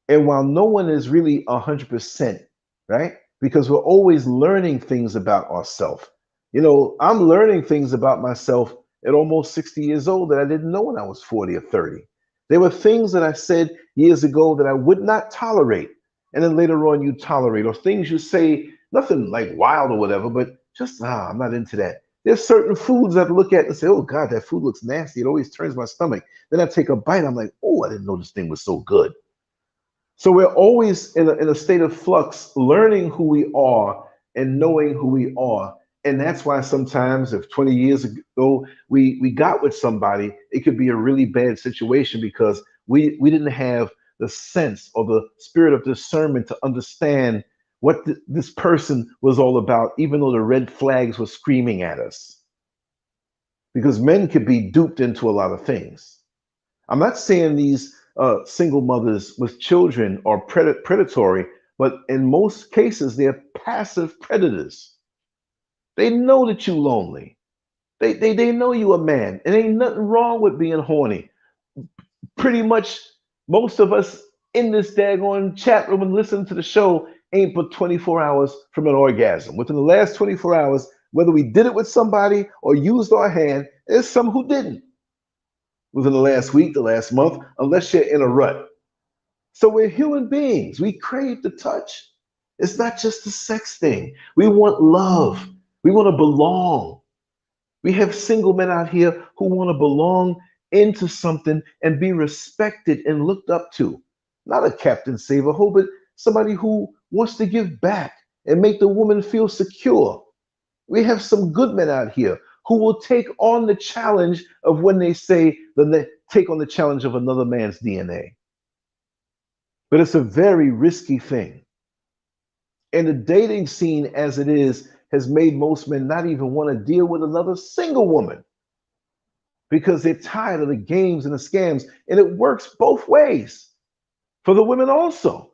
And while no one is really 100%, right? Because we're always learning things about ourselves. You know, I'm learning things about myself at almost 60 years old that I didn't know when I was 40 or 30. There were things that I said years ago that I would not tolerate. And then later on you tolerate, or things you say, nothing like wild or whatever, but just, I'm not into that. There's certain foods I look at and say, oh God, that food looks nasty. It always turns my stomach. Then I take a bite. I'm like, oh, I didn't know this thing was so good. So we're always in a state of flux, learning who we are and knowing who we are. And that's why sometimes if 20 years ago we got with somebody, it could be a really bad situation because we didn't have the sense or the spirit of discernment to understand what this person was all about, even though the red flags were screaming at us. Because men could be duped into a lot of things. I'm not saying these single mothers with children are predatory, but in most cases, they're passive predators. They know that you're lonely. They know you a man. And ain't nothing wrong with being horny. Pretty much most of us in this daggone chat room and listening to the show ain't but 24 hours from an orgasm. Within the last 24 hours, whether we did it with somebody or used our hand, there's some who didn't. Within the last week, the last month, unless you're in a rut. So we're human beings. We crave the touch. It's not just a sex thing. We want love. We want to belong. We have single men out here who want to belong into something and be respected and looked up to. Not a Captain Save-A-Ho, but somebody who wants to give back and make the woman feel secure. We have some good men out here who will take on the challenge of when they say, take on the challenge of another man's DNA. But it's a very risky thing. And the dating scene as it is has made most men not even want to deal with another single woman. because they're tired of the games and the scams. And it works both ways for the women also.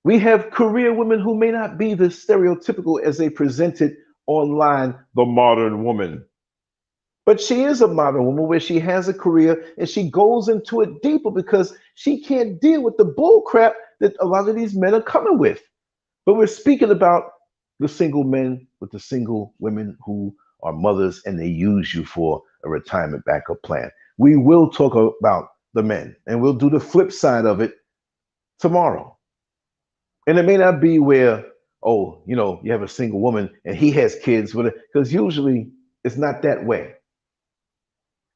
We have career women who may not be the stereotypical as they presented online, the modern woman. But she is a modern woman where she has a career and she goes into it deeper because she can't deal with the bull crap that a lot of these men are coming with. But we're speaking about the single men with the single women who are mothers and they use you for a retirement backup plan. We will talk about the men and we'll do the flip side of it tomorrow. And it may not be where, oh, you have a single woman and he has kids with it, because usually it's not that way.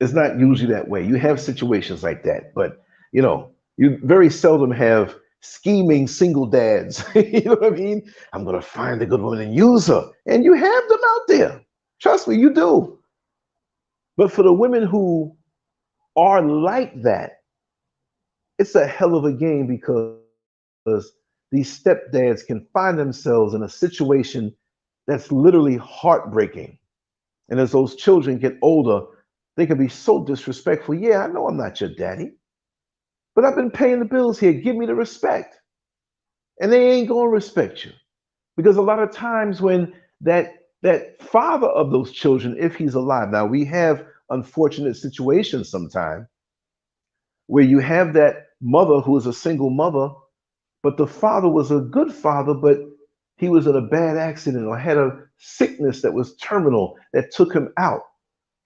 It's not usually that way. You have situations like that, but you very seldom have scheming single dads. You know what I mean? I'm gonna find a good woman and use her. And you have them out there. Trust me, you do. But for the women who are like that, it's a hell of a game because these stepdads can find themselves in a situation that's literally heartbreaking. And as those children get older, they can be so disrespectful. Yeah, I know I'm not your daddy, but I've been paying the bills here. Give me the respect. And they ain't gonna respect you. Because a lot of times when that father of those children, if he's alive, now we have unfortunate situations sometimes where you have that mother who is a single mother, but the father was a good father, but he was in a bad accident or had a sickness that was terminal that took him out.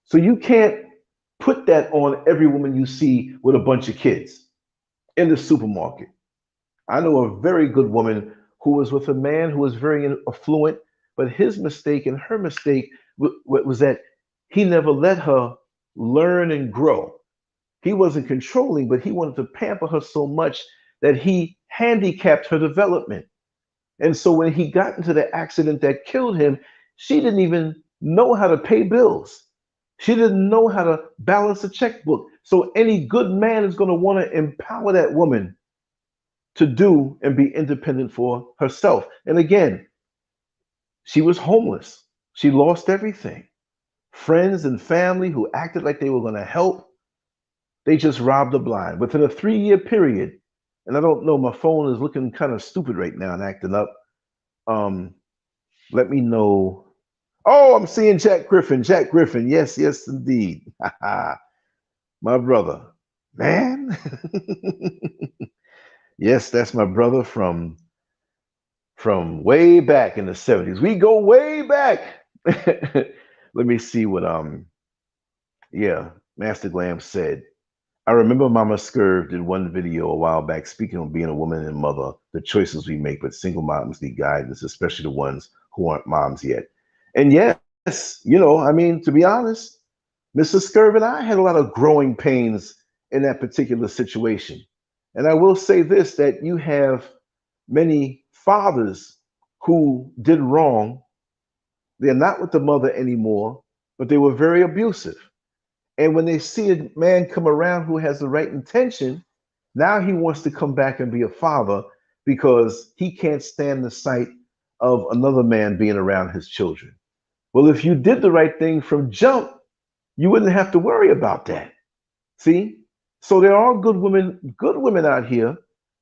So you can't put that on every woman you see with a bunch of kids in the supermarket. I know a very good woman who was with a man who was very affluent, but his mistake and her mistake was that he never let her learn and grow. He wasn't controlling, but he wanted to pamper her so much that he handicapped her development. And so when he got into the accident that killed him, she didn't even know how to pay bills. She didn't know how to balance a checkbook. So any good man is going to want to empower that woman to do and be independent for herself. And again, she was homeless. She lost everything. Friends and family who acted like they were going to help, they just robbed her blind. Within a 3-year period, and I don't know, my phone is looking kind of stupid right now and acting up. Let me know. Oh, I'm seeing Jack Griffin. Jack Griffin. Yes, yes, indeed. My brother. Man. Yes, that's my brother from way back in the 70s. We go way back. Let me see what Master Glam said. I remember Mama Scurv did one video a while back speaking on being a woman and mother, the choices we make, but single moms need guidance, especially the ones who aren't moms yet. And yes, to be honest, Mrs. Scurv and I had a lot of growing pains in that particular situation. And I will say this, that you have many fathers who did wrong. They're not with the mother anymore, but they were very abusive. And when they see a man come around who has the right intention, now he wants to come back and be a father because he can't stand the sight of another man being around his children. Well, if you did the right thing from jump, you wouldn't have to worry about that. See? So there are good women out here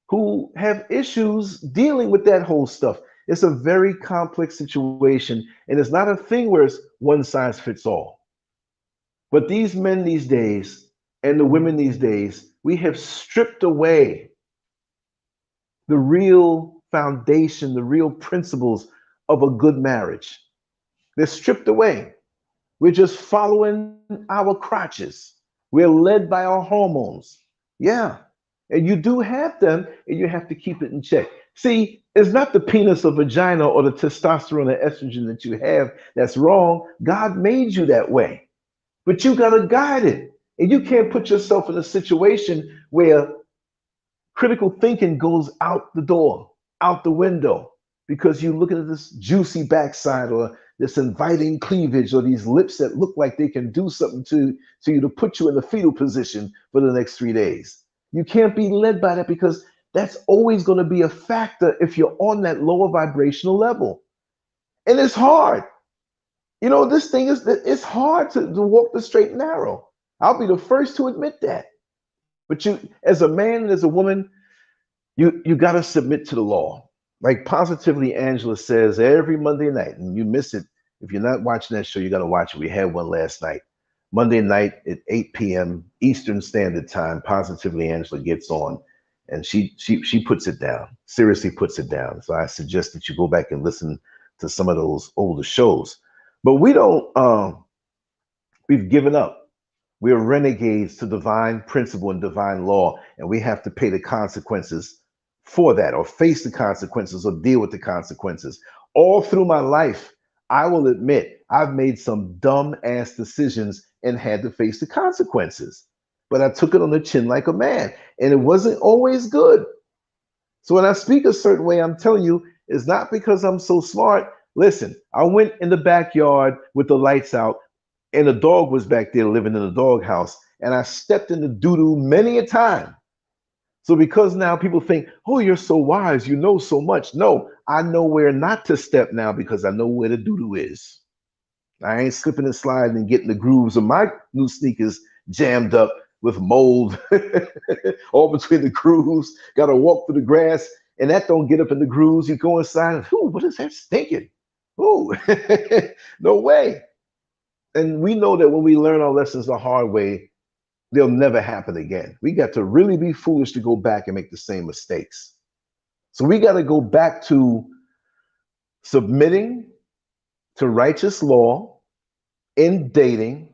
who have issues dealing with that whole stuff. It's a very complex situation, and it's not a thing where it's one size fits all. But these men these days and the women these days, we have stripped away the real foundation, the real principles of a good marriage. They're stripped away. We're just following our crotches. We're led by our hormones. Yeah. And you do have them, and you have to keep it in check. See, it's not the penis or vagina or the testosterone or estrogen that you have that's wrong. God made you that way. But you got to guide it. And you can't put yourself in a situation where critical thinking goes out the door, out the window, because you're looking at this juicy backside or this inviting cleavage or these lips that look like they can do something to you to put you in the fetal position for the next 3 days. You can't be led by that because that's always going to be a factor if you're on that lower vibrational level. And it's hard. This thing it's hard to walk the straight and narrow. I'll be the first to admit that. But you, as a man and as a woman, you got to submit to the law. Like Positively Angela says every Monday night, and you miss it if you're not watching that show. You got to watch it. We had one last night, Monday night at 8 p.m. Eastern Standard Time. Positively Angela gets on, and she puts it down. Seriously, puts it down. So I suggest that you go back and listen to some of those older shows. But we don't. We've given up. We are renegades to divine principle and divine law, and we have to pay the consequences for that, or face the consequences, or deal with the consequences. All through my life, I will admit I've made some dumb ass decisions and had to face the consequences. But I took it on the chin like a man, and it wasn't always good. So when I speak a certain way, I'm telling you, it's not because I'm so smart. Listen, I went in the backyard with the lights out, and the dog was back there living in the doghouse, and I stepped in the doo-doo many a time. So because now people think, oh, you're so wise, you know so much. No, I know where not to step now because I know where the doo-doo is. I ain't slipping and sliding and getting the grooves of my new sneakers jammed up with mold all between the grooves. Got to walk through the grass, and that don't get up in the grooves. You go inside, and, ooh, what is that stinking? Ooh, no way. And we know that when we learn our lessons the hard way, they'll never happen again. We got to really be foolish to go back and make the same mistakes. So we got to go back to submitting to righteous law in dating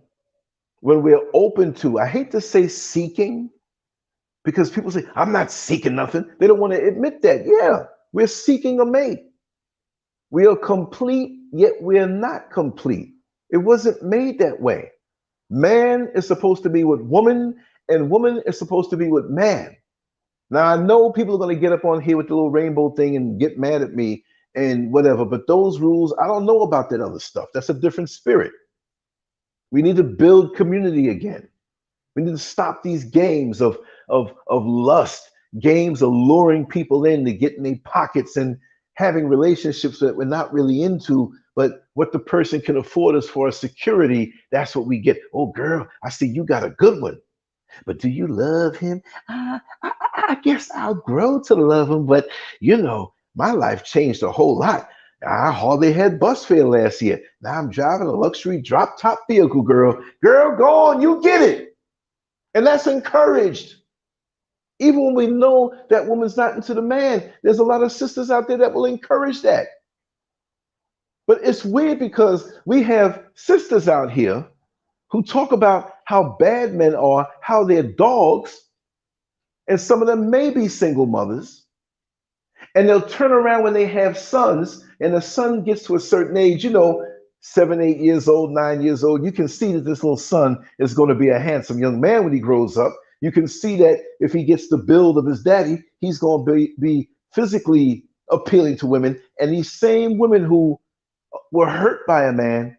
when we're open to, I hate to say seeking, because people say, I'm not seeking nothing. They don't want to admit that. Yeah, we're seeking a mate. We are complete, yet we're not complete. It wasn't made that way. Man is supposed to be with woman, and woman is supposed to be with man. Now, I know people are going to get up on here with the little rainbow thing and get mad at me and whatever, but those rules, I don't know about that other stuff. That's a different spirit. We need to build community again. We need to stop these games of lust, games of luring people in to get in their pockets and having relationships that we're not really into, but what the person can afford us for security, that's what we get. Oh, girl, I see you got a good one. But do you love him? I guess I'll grow to love him, but you know, my life changed a whole lot. I hardly had bus fare last year. Now I'm driving a luxury drop top vehicle, girl. Girl, go on, you get it. And that's encouraged. Even when we know that woman's not into the man, there's a lot of sisters out there that will encourage that. But it's weird because we have sisters out here who talk about how bad men are, how they're dogs, and some of them may be single mothers. And they'll turn around when they have sons, and the son gets to a certain age, you know, 7, 8 years old, 9 years old. You can see that this little son is going to be a handsome young man when he grows up. You can see that if he gets the build of his daddy, he's going to be physically appealing to women. And these same women who were hurt by a man,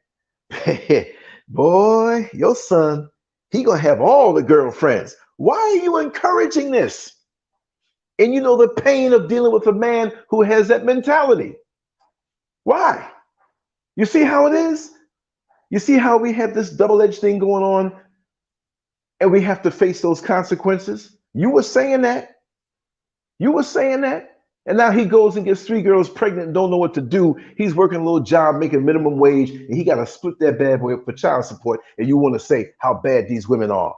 boy, your son, he going to have all the girlfriends. Why are you encouraging this? And you know the pain of dealing with a man who has that mentality. Why? You see how it is? You see how we have this double-edged thing going on, and we have to face those consequences? You were saying that. You were saying that. And now he goes and gets 3 girls pregnant and don't know what to do. He's working a little job, making minimum wage, and he got to split that bad boy up for child support. And you want to say how bad these women are.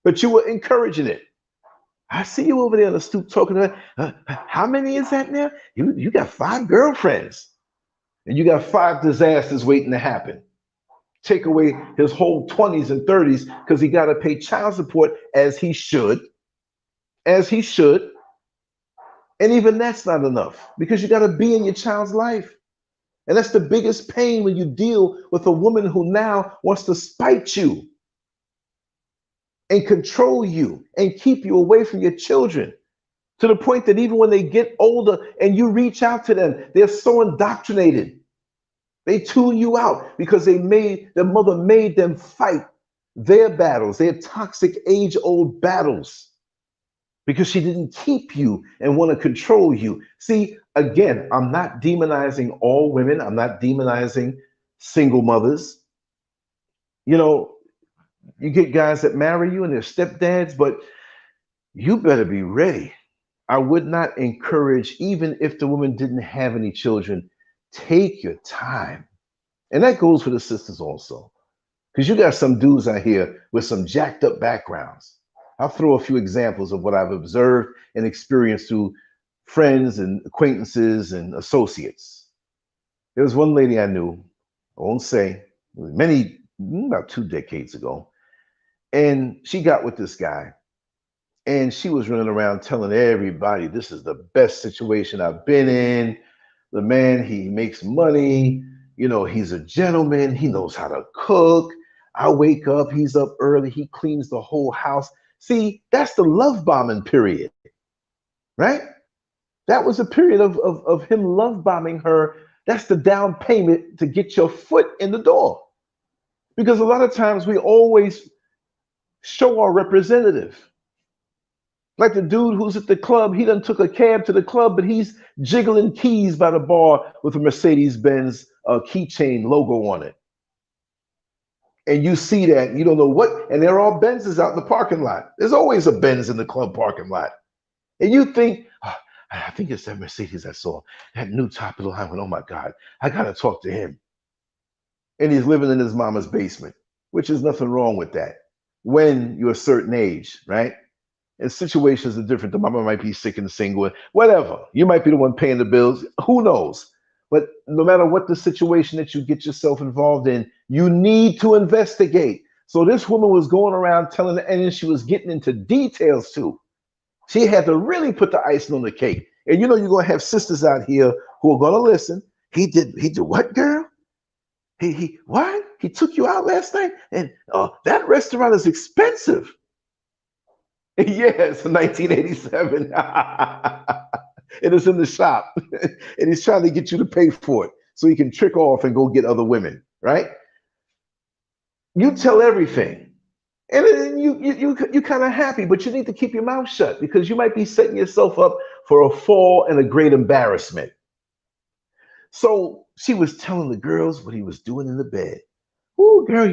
But you were encouraging it. I see you over there on the stoop talking to her. How many is that now? You got 5 girlfriends. And you got 5 disasters waiting to happen. Take away his whole 20s and 30s because he got to pay child support as he should. As he should. And even that's not enough because you got to be in your child's life. And that's the biggest pain when you deal with a woman who now wants to spite you and control you and keep you away from your children, to the point that even when they get older and you reach out to them, they're so indoctrinated. They tune you out because their mother made them fight their battles, their toxic age-old battles, because she didn't keep you and want to control you. See, again, I'm not demonizing all women. I'm not demonizing single mothers. You know, You get guys that marry you and they're stepdads, but you better be ready. I would not encourage, even if the woman didn't have any children, take your time. And that goes for the sisters also. Because you got some dudes out here with some jacked up backgrounds. I'll throw a few examples of what I've observed and experienced through friends and acquaintances and associates. There was one lady I knew, I won't say, about 2 decades ago, and she got with this guy. And she was running around telling everybody, this is the best situation I've been in. The man, he makes money. He's a gentleman. He knows how to cook. I wake up, he's up early. He cleans the whole house. See, that's the love bombing period, right? That was a period of him love bombing her. That's the down payment to get your foot in the door. Because a lot of times we always show our representative. Like the dude who's at the club, he done took a cab to the club, but he's jiggling keys by the bar with a Mercedes-Benz keychain logo on it. And you see that, you don't know what, and there are Benzes out in the parking lot. There's always a Benz in the club parking lot. And you think, oh, I think it's that Mercedes I saw, that new top of the line. Oh my God, I gotta talk to him. And he's living in his mama's basement, which is nothing wrong with that when you're a certain age, right? And situations are different. The mama might be sick and single, whatever. You might be the one paying the bills. Who knows? But no matter what the situation that you get yourself involved in, you need to investigate. So this woman was going around telling, and she was getting into details too. She had to really put the icing on the cake. And you're going to have sisters out here who are going to listen. He did what, girl? What? He took you out last night? And that restaurant is expensive. Yes, 1987. It is in the shop. And he's trying to get you to pay for it so he can trick off and go get other women, right? You tell everything. And then you kind of happy, but you need to keep your mouth shut because you might be setting yourself up for a fall and a great embarrassment. So she was telling the girls what he was doing in the bed. Oh, girl,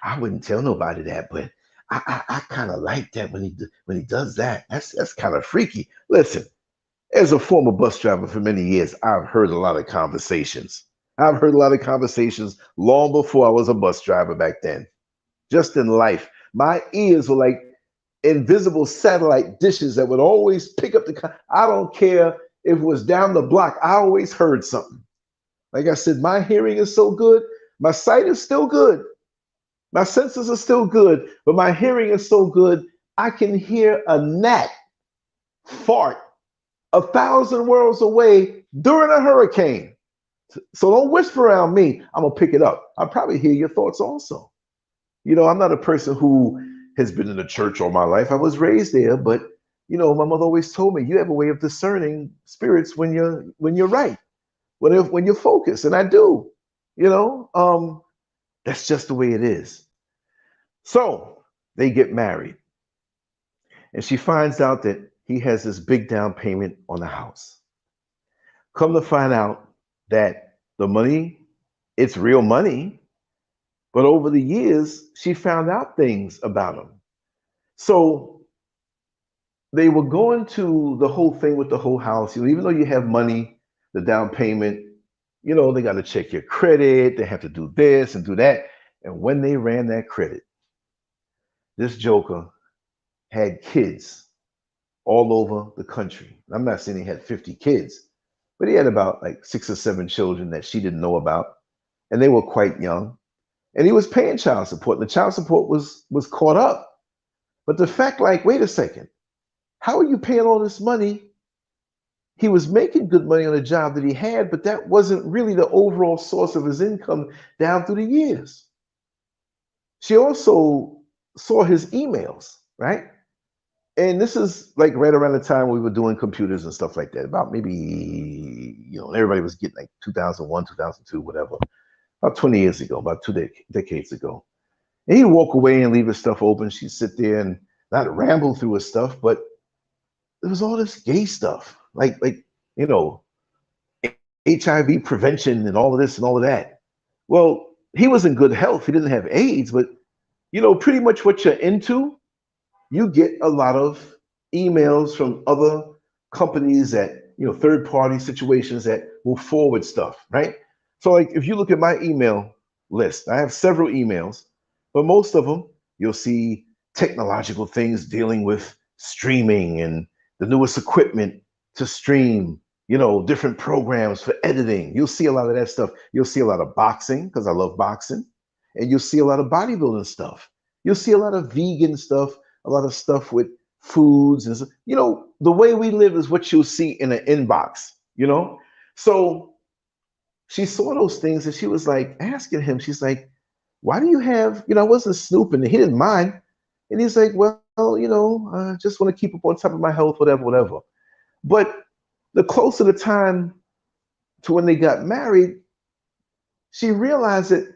I wouldn't tell nobody that, but I kind of like that when he does that. That's kind of freaky. Listen, as a former bus driver for many years, I've heard a lot of conversations. I've heard a lot of conversations long before I was a bus driver back then. Just in life, my ears were like invisible satellite dishes that would always pick up I don't care if it was down the block. I always heard something. Like I said, my hearing is so good. My sight is still good. My senses are still good, but my hearing is so good, I can hear a gnat fart 1,000 worlds away during a hurricane. So don't whisper around me. I'm going to pick it up. I'll probably hear your thoughts also. I'm not a person who has been in the church all my life. I was raised there, but, my mother always told me, you have a way of discerning spirits when you're right, when you're focused. And I do, that's just the way it is. So they get married. And she finds out that he has this big down payment on the house. Come to find out that the money, it's real money. But over the years, she found out things about him. So they were going to the whole thing with the whole house. Even though you have money, the down payment, they got to check your credit. They have to do this and do that. And when they ran that credit, this joker had kids all over the country. I'm not saying he had 50 kids, but he had about like 6 or 7 children that she didn't know about. And they were quite young. And he was paying child support. The child support was caught up. But the fact, wait a second, how are you paying all this money? He was making good money on a job that he had, but that wasn't really the overall source of his income down through the years. She also saw his emails, right? And this is right around the time we were doing computers and stuff like that, about maybe, everybody was getting 2001, 2002, whatever. About 20 years ago, about 2 decades ago. And he'd walk away and leave his stuff open. She'd sit there and not ramble through his stuff, but there was all this gay stuff, HIV prevention and all of this and all of that. Well, he was in good health. He didn't have AIDS, but, pretty much what you're into, you get a lot of emails from other companies that, third party situations that will forward stuff, right? So, like, if you look at my email list, I have several emails, but most of them you'll see technological things dealing with streaming and the newest equipment to stream, different programs for editing. You'll see a lot of that stuff. You'll see a lot of boxing because I love boxing, and you'll see a lot of bodybuilding stuff. You'll see a lot of vegan stuff, a lot of stuff with foods and the way we live is what you'll see in an inbox. So she saw those things and she was like asking him, she's like, why do you have, I wasn't snooping, he didn't mind. And he's like, well, I just want to keep up on top of my health, whatever. But the closer the time to when they got married, she realized that,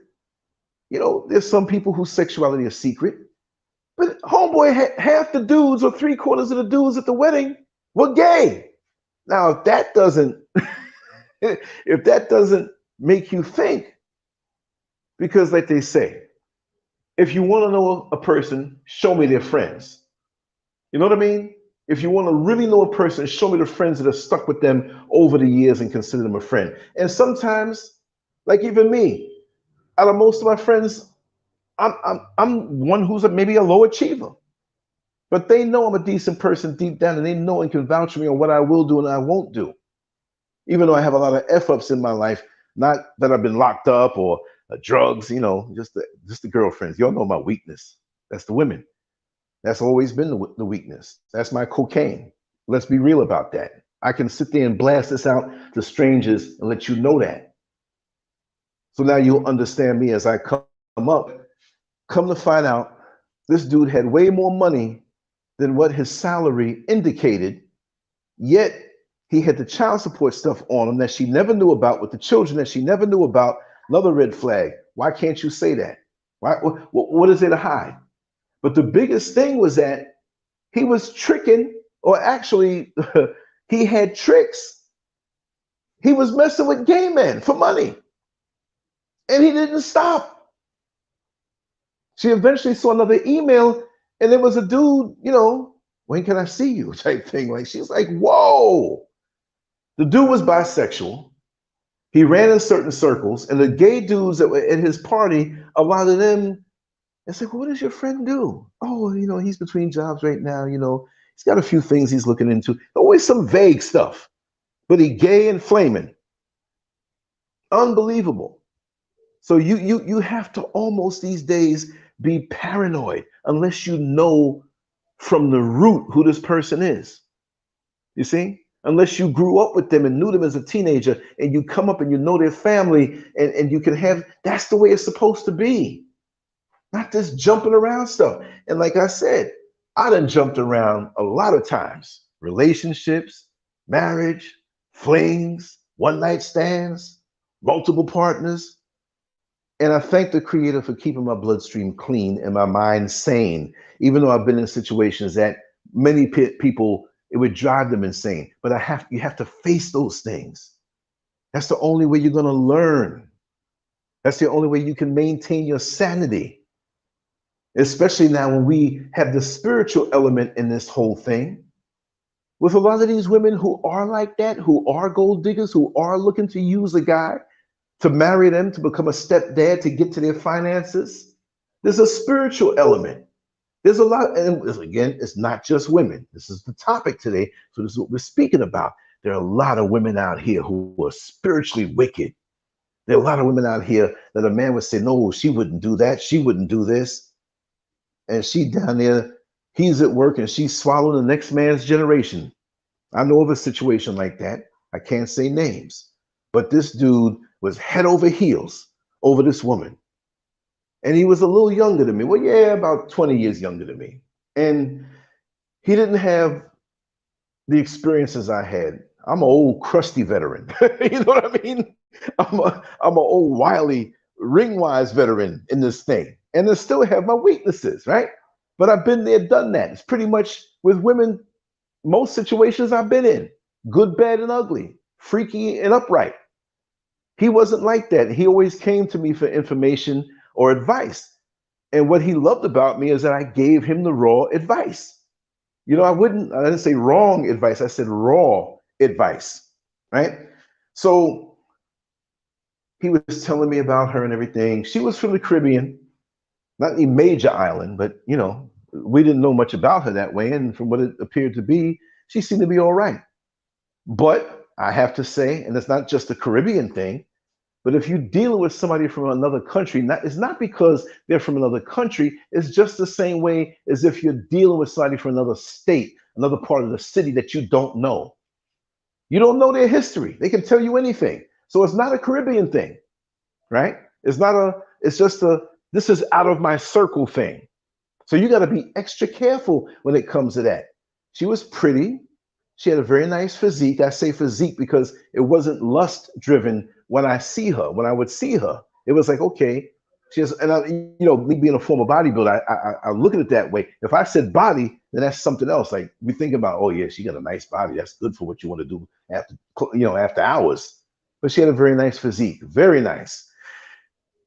there's some people whose sexuality is secret. But homeboy, half the dudes or 3/4 of the dudes at the wedding were gay. Now, if that doesn't make you think, because like they say, if you want to know a person, show me their friends. You know what I mean? If you want to really know a person, show me the friends that have stuck with them over the years and consider them a friend. And sometimes, like even me, out of most of my friends, I'm one who's maybe a low achiever, but they know I'm a decent person deep down, and they know and can vouch for me on what I will do and I won't do. Even though I have a lot of F-ups in my life, not that I've been locked up or drugs, just the girlfriends. Y'all know my weakness. That's the women. That's always been the weakness. That's my cocaine. Let's be real about that. I can sit there and blast this out to strangers and let you know that. So now you'll understand me as I come up. Come to find out, this dude had way more money than what his salary indicated, yet he had the child support stuff on him that she never knew about, with the children that she never knew about. Another red flag. Why can't you say that? Why? What is there to hide? But the biggest thing was that he was tricking, or actually, he had tricks. He was messing with gay men for money. And he didn't stop. She eventually saw another email, and there was a dude, when can I see you type thing. Like, she's like, whoa. The dude was bisexual. He ran in certain circles, and the gay dudes that were at his party, a lot of them, it's like, well, what does your friend do? Oh, he's between jobs right now. He's got a few things he's looking into. Always some vague stuff, but he gay and flaming. Unbelievable. So you have to almost these days be paranoid unless you know from the root who this person is. You see? Unless you grew up with them and knew them as a teenager, and you come up and you know their family, and you can have, that's the way it's supposed to be. Not this jumping around stuff. And like I said, I done jumped around a lot of times. Relationships, marriage, flings, one-night stands, multiple partners. And I thank the Creator for keeping my bloodstream clean and my mind sane, even though I've been in situations that many people, it would drive them insane. But you have to face those things. That's the only way you're going to learn. That's the only way you can maintain your sanity. Especially now when we have the spiritual element in this whole thing. With a lot of these women who are like that, who are gold diggers, who are looking to use a guy to marry them, to become a stepdad, to get to their finances. There's a spiritual element. There's a lot, and again, it's not just women. This is the topic today, so this is what we're speaking about. There are a lot of women out here who are spiritually wicked. There are a lot of women out here that a man would say, no, she wouldn't do that, she wouldn't do this. And she down there, he's at work and she's swallowing the next man's generation. I know of a situation like that. I can't say names, but this dude was head over heels over this woman. And he was a little younger than me. Well, yeah, about 20 years younger than me. And he didn't have the experiences I had. I'm an old crusty veteran. You know what I mean? I'm an old wily, ring-wise veteran in this thing. And I still have my weaknesses, right? But I've been there, done that. It's pretty much with women, most situations I've been in, good, bad, and ugly, freaky and upright. He wasn't like that. He always came to me for information or advice. And what he loved about me is that I gave him the raw advice. You know, I didn't say wrong advice. I said raw advice, right? So he was telling me about her and everything. She was from the Caribbean, not a major island, but you know, we didn't know much about her that way. And from what it appeared to be, she seemed to be all right. But I have to say, and it's not just a Caribbean thing, but if you're dealing with somebody from another country, it's not because they're from another country. It's just the same way as if you're dealing with somebody from another state, another part of the city that you don't know. You don't know their history. They can tell you anything. So it's not a Caribbean thing, right? It's just this is out of my circle thing. So you got to be extra careful when it comes to that. She was pretty. She had a very nice physique. I say physique because it wasn't lust driven when I see her. When I would see her, it was like, okay, she has, and me being a former bodybuilder, I look at it that way. If I said body, then that's something else. Like we think about, oh yeah, she got a nice body. That's good for what you want to do after hours. But she had a very nice physique, very nice.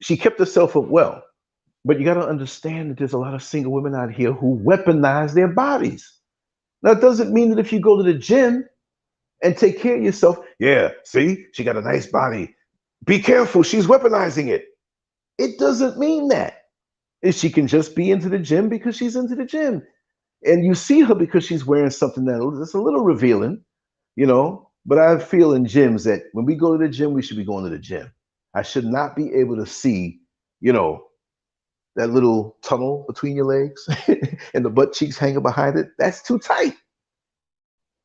She kept herself up well. But you got to understand that there's a lot of single women out here who weaponize their bodies. Now, it doesn't mean that if you go to the gym and take care of yourself, yeah, see, she got a nice body. Be careful, she's weaponizing it. It doesn't mean that. She can just be into the gym because she's into the gym. And you see her because she's wearing something that's a little revealing, you know. But I feel in gyms that when we go to the gym, we should be going to the gym. I should not be able to see, that little tunnel between your legs and the butt cheeks hanging behind it. That's too tight.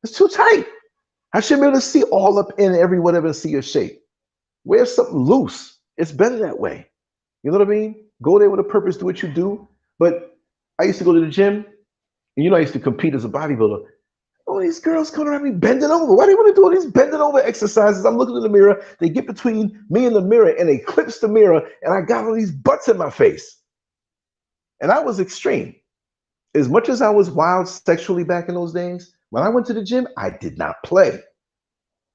It's too tight. I should be able to see all up in every whatever and see your shape. Wear something loose. It's better that way. You know what I mean? Go there with a purpose, do what you do. But I used to go to the gym, and I used to compete as a bodybuilder. Oh, these girls coming around me bending over. Why do you want to do all these bending over exercises? I'm looking in the mirror. They get between me and the mirror, and they clips the mirror, and I got all these butts in my face. And I was extreme. As much as I was wild sexually back in those days, when I went to the gym, I did not play.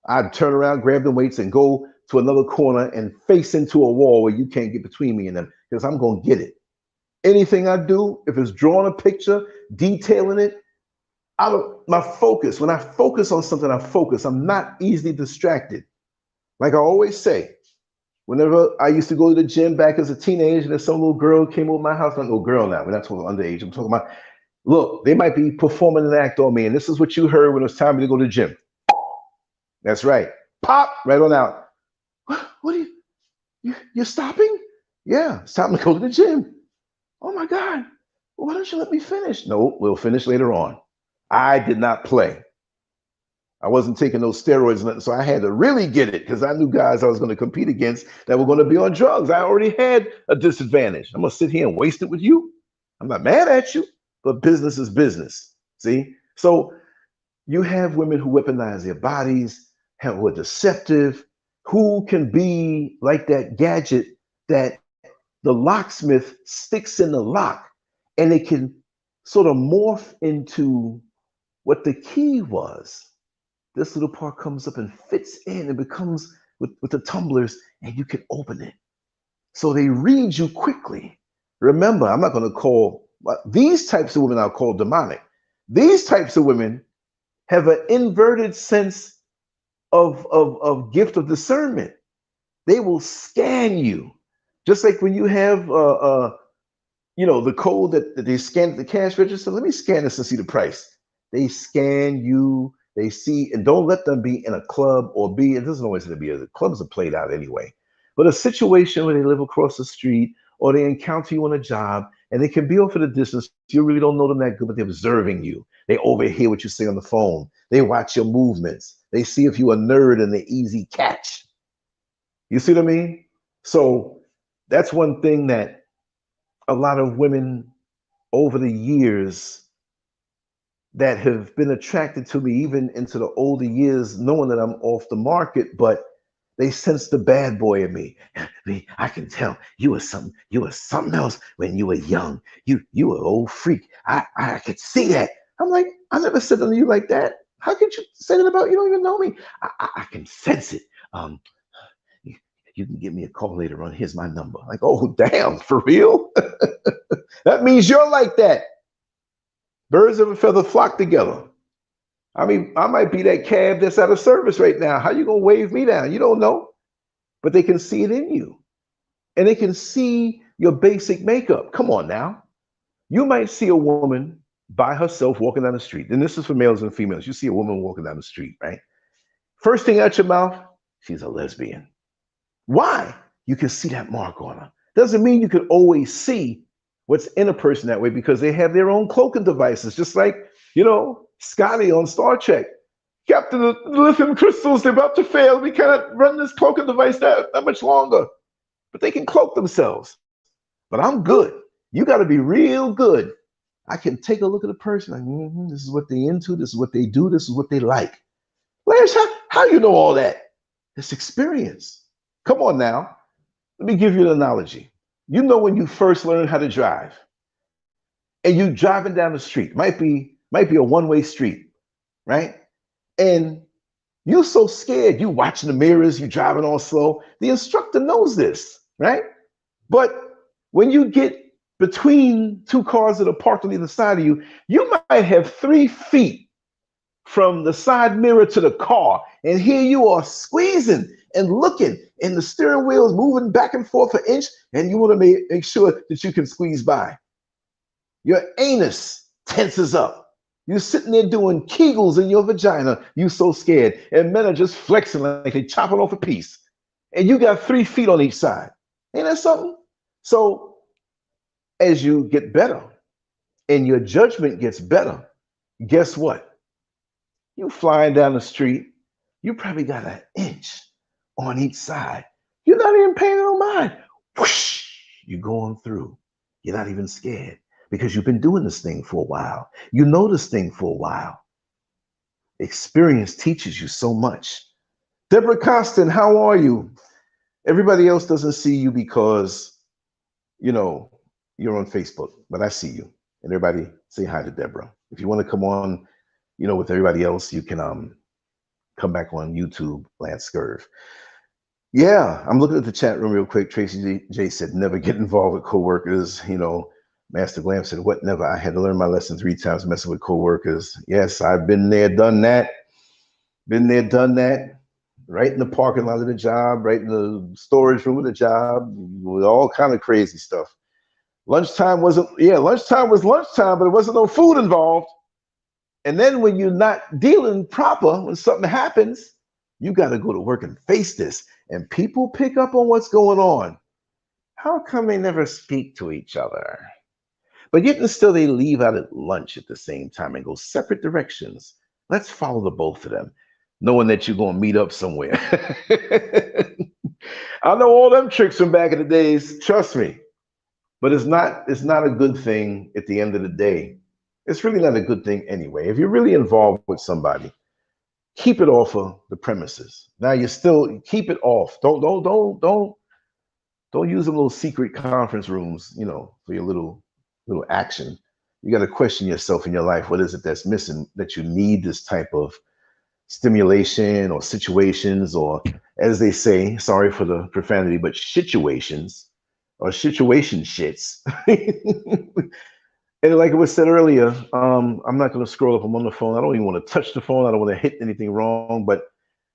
I'd turn around, grab the weights, and go to another corner and face into a wall where you can't get between me and them because I'm going to get it. Anything I do, if it's drawing a picture, detailing it, my focus, when I focus on something, I focus. I'm not easily distracted. Like I always say, whenever I used to go to the gym back as a teenager and some little girl came over my house, not no girl now, we're not talking underage. I'm talking about, look, they might be performing an act on me, and this is what you heard when it was time to go to the gym. That's right. Pop, right on out. What are you're stopping? Yeah, it's time to go to the gym. Oh my God. Well, why don't you let me finish? No, we'll finish later on. I did not play. I wasn't taking those steroids and nothing, so I had to really get it because I knew guys I was going to compete against that were going to be on drugs. I already had a disadvantage. I'm going to sit here and waste it with you. I'm not mad at you, but business is business. See? So you have women who weaponize their bodies, who are deceptive, who can be like that gadget that the locksmith sticks in the lock, and it can sort of morph into what the key was. This little part comes up and fits in and becomes with the tumblers, and you can open it. So they read you quickly. Remember, I'm not going to call these types of women I'll call demonic. These types of women have an inverted sense of gift of discernment. They will scan you. Just like when you have the code that they scan at the cash register. Let me scan this and see the price. They scan you. They see, and don't let them be in a club or be, it doesn't always have to be, the clubs are played out anyway, but a situation where they live across the street or they encounter you on a job and they can be off at a distance. You really don't know them that good, but they're observing you. They overhear what you say on the phone. They watch your movements. They see if you're a nerd and they're easy catch. You see what I mean? So that's one thing that a lot of women over the years that have been attracted to me, even into the older years, knowing that I'm off the market, but they sense the bad boy in me. I can tell you were something else when you were young. You were an old freak. I could see that. I'm like, I never said to you like that. How could you say that about you? Don't even know me. I can sense it. You can give me a call later on. Here's my number. Like, oh, damn, for real? That means you're like that. Birds of a feather flock together. I mean, I might be that cab that's out of service right now. How you gonna wave me down? You don't know. But they can see it in you. And they can see your basic makeup. Come on now. You might see a woman by herself walking down the street. And this is for males and females. You see a woman walking down the street, right? First thing out your mouth, she's a lesbian. Why? You can see that mark on her. Doesn't mean you can always see what's in a person that way, because they have their own cloaking devices, just like, Scotty on Star Trek. Captain, the lithium crystals, they're about to fail. We cannot run this cloaking device that much longer. But they can cloak themselves. But I'm good. You got to be real good. I can take a look at a person, like, this is what they into, this is what they do, this is what they like. Lance, how you know all that? It's experience. Come on now. Let me give you an analogy. You know when you first learn how to drive, and you driving down the street, might be a one-way street, right? And you're so scared, you watching the mirrors, you driving all slow. The instructor knows this, right? But when you get between two cars that are parked on either side of you, you might have 3 feet from the side mirror to the car. And here you are squeezing and looking, and the steering wheel is moving back and forth an inch, and you want to make sure that you can squeeze by. Your anus tenses up. You're sitting there doing Kegels in your vagina. You so scared. And men are just flexing like they chopping off a piece. And you got 3 feet on each side. Ain't that something? So as you get better and your judgment gets better, guess what? You flying down the street, you probably got an inch on each side. You're not even paying no mind. Whoosh, you're going through. You're not even scared, because you've been doing this thing for a while. You know this thing for a while. Experience teaches you so much. Deborah Costin, how are you? Everybody else doesn't see you because, you're on Facebook, but I see you. And everybody say hi to Deborah. If you want to come on, with everybody else, you can come back on YouTube, LanceScurv. Yeah, I'm looking at the chat room real quick. Tracy J said, never get involved with coworkers. Master Glam said, what, never? I had to learn my lesson 3 times messing with coworkers. Yes, I've been there, done that. Been there, done that. Right in the parking lot of the job, right in the storage room of the job, with all kind of crazy stuff. Lunchtime was lunchtime, but it wasn't no food involved. And then when you're not dealing proper, when something happens, you got to go to work and face this. And people pick up on what's going on. How come they never speak to each other? But yet and still they leave out at lunch at the same time and go separate directions. Let's follow the both of them, knowing that you're going to meet up somewhere. I know all them tricks from back in the days, trust me. But it's not a good thing at the end of the day. It's really not a good thing anyway. If you're really involved with somebody, keep it off of the premises. Now you still keep it off. Don't use them little secret conference rooms, for your little action. You got to question yourself in your life. What is it that's missing that you need this type of stimulation or situations, or as they say, sorry for the profanity, but situations or situation shits. And like it was said earlier, I'm not going to scroll up. I'm on the phone. I don't even want to touch the phone. I don't want to hit anything wrong. But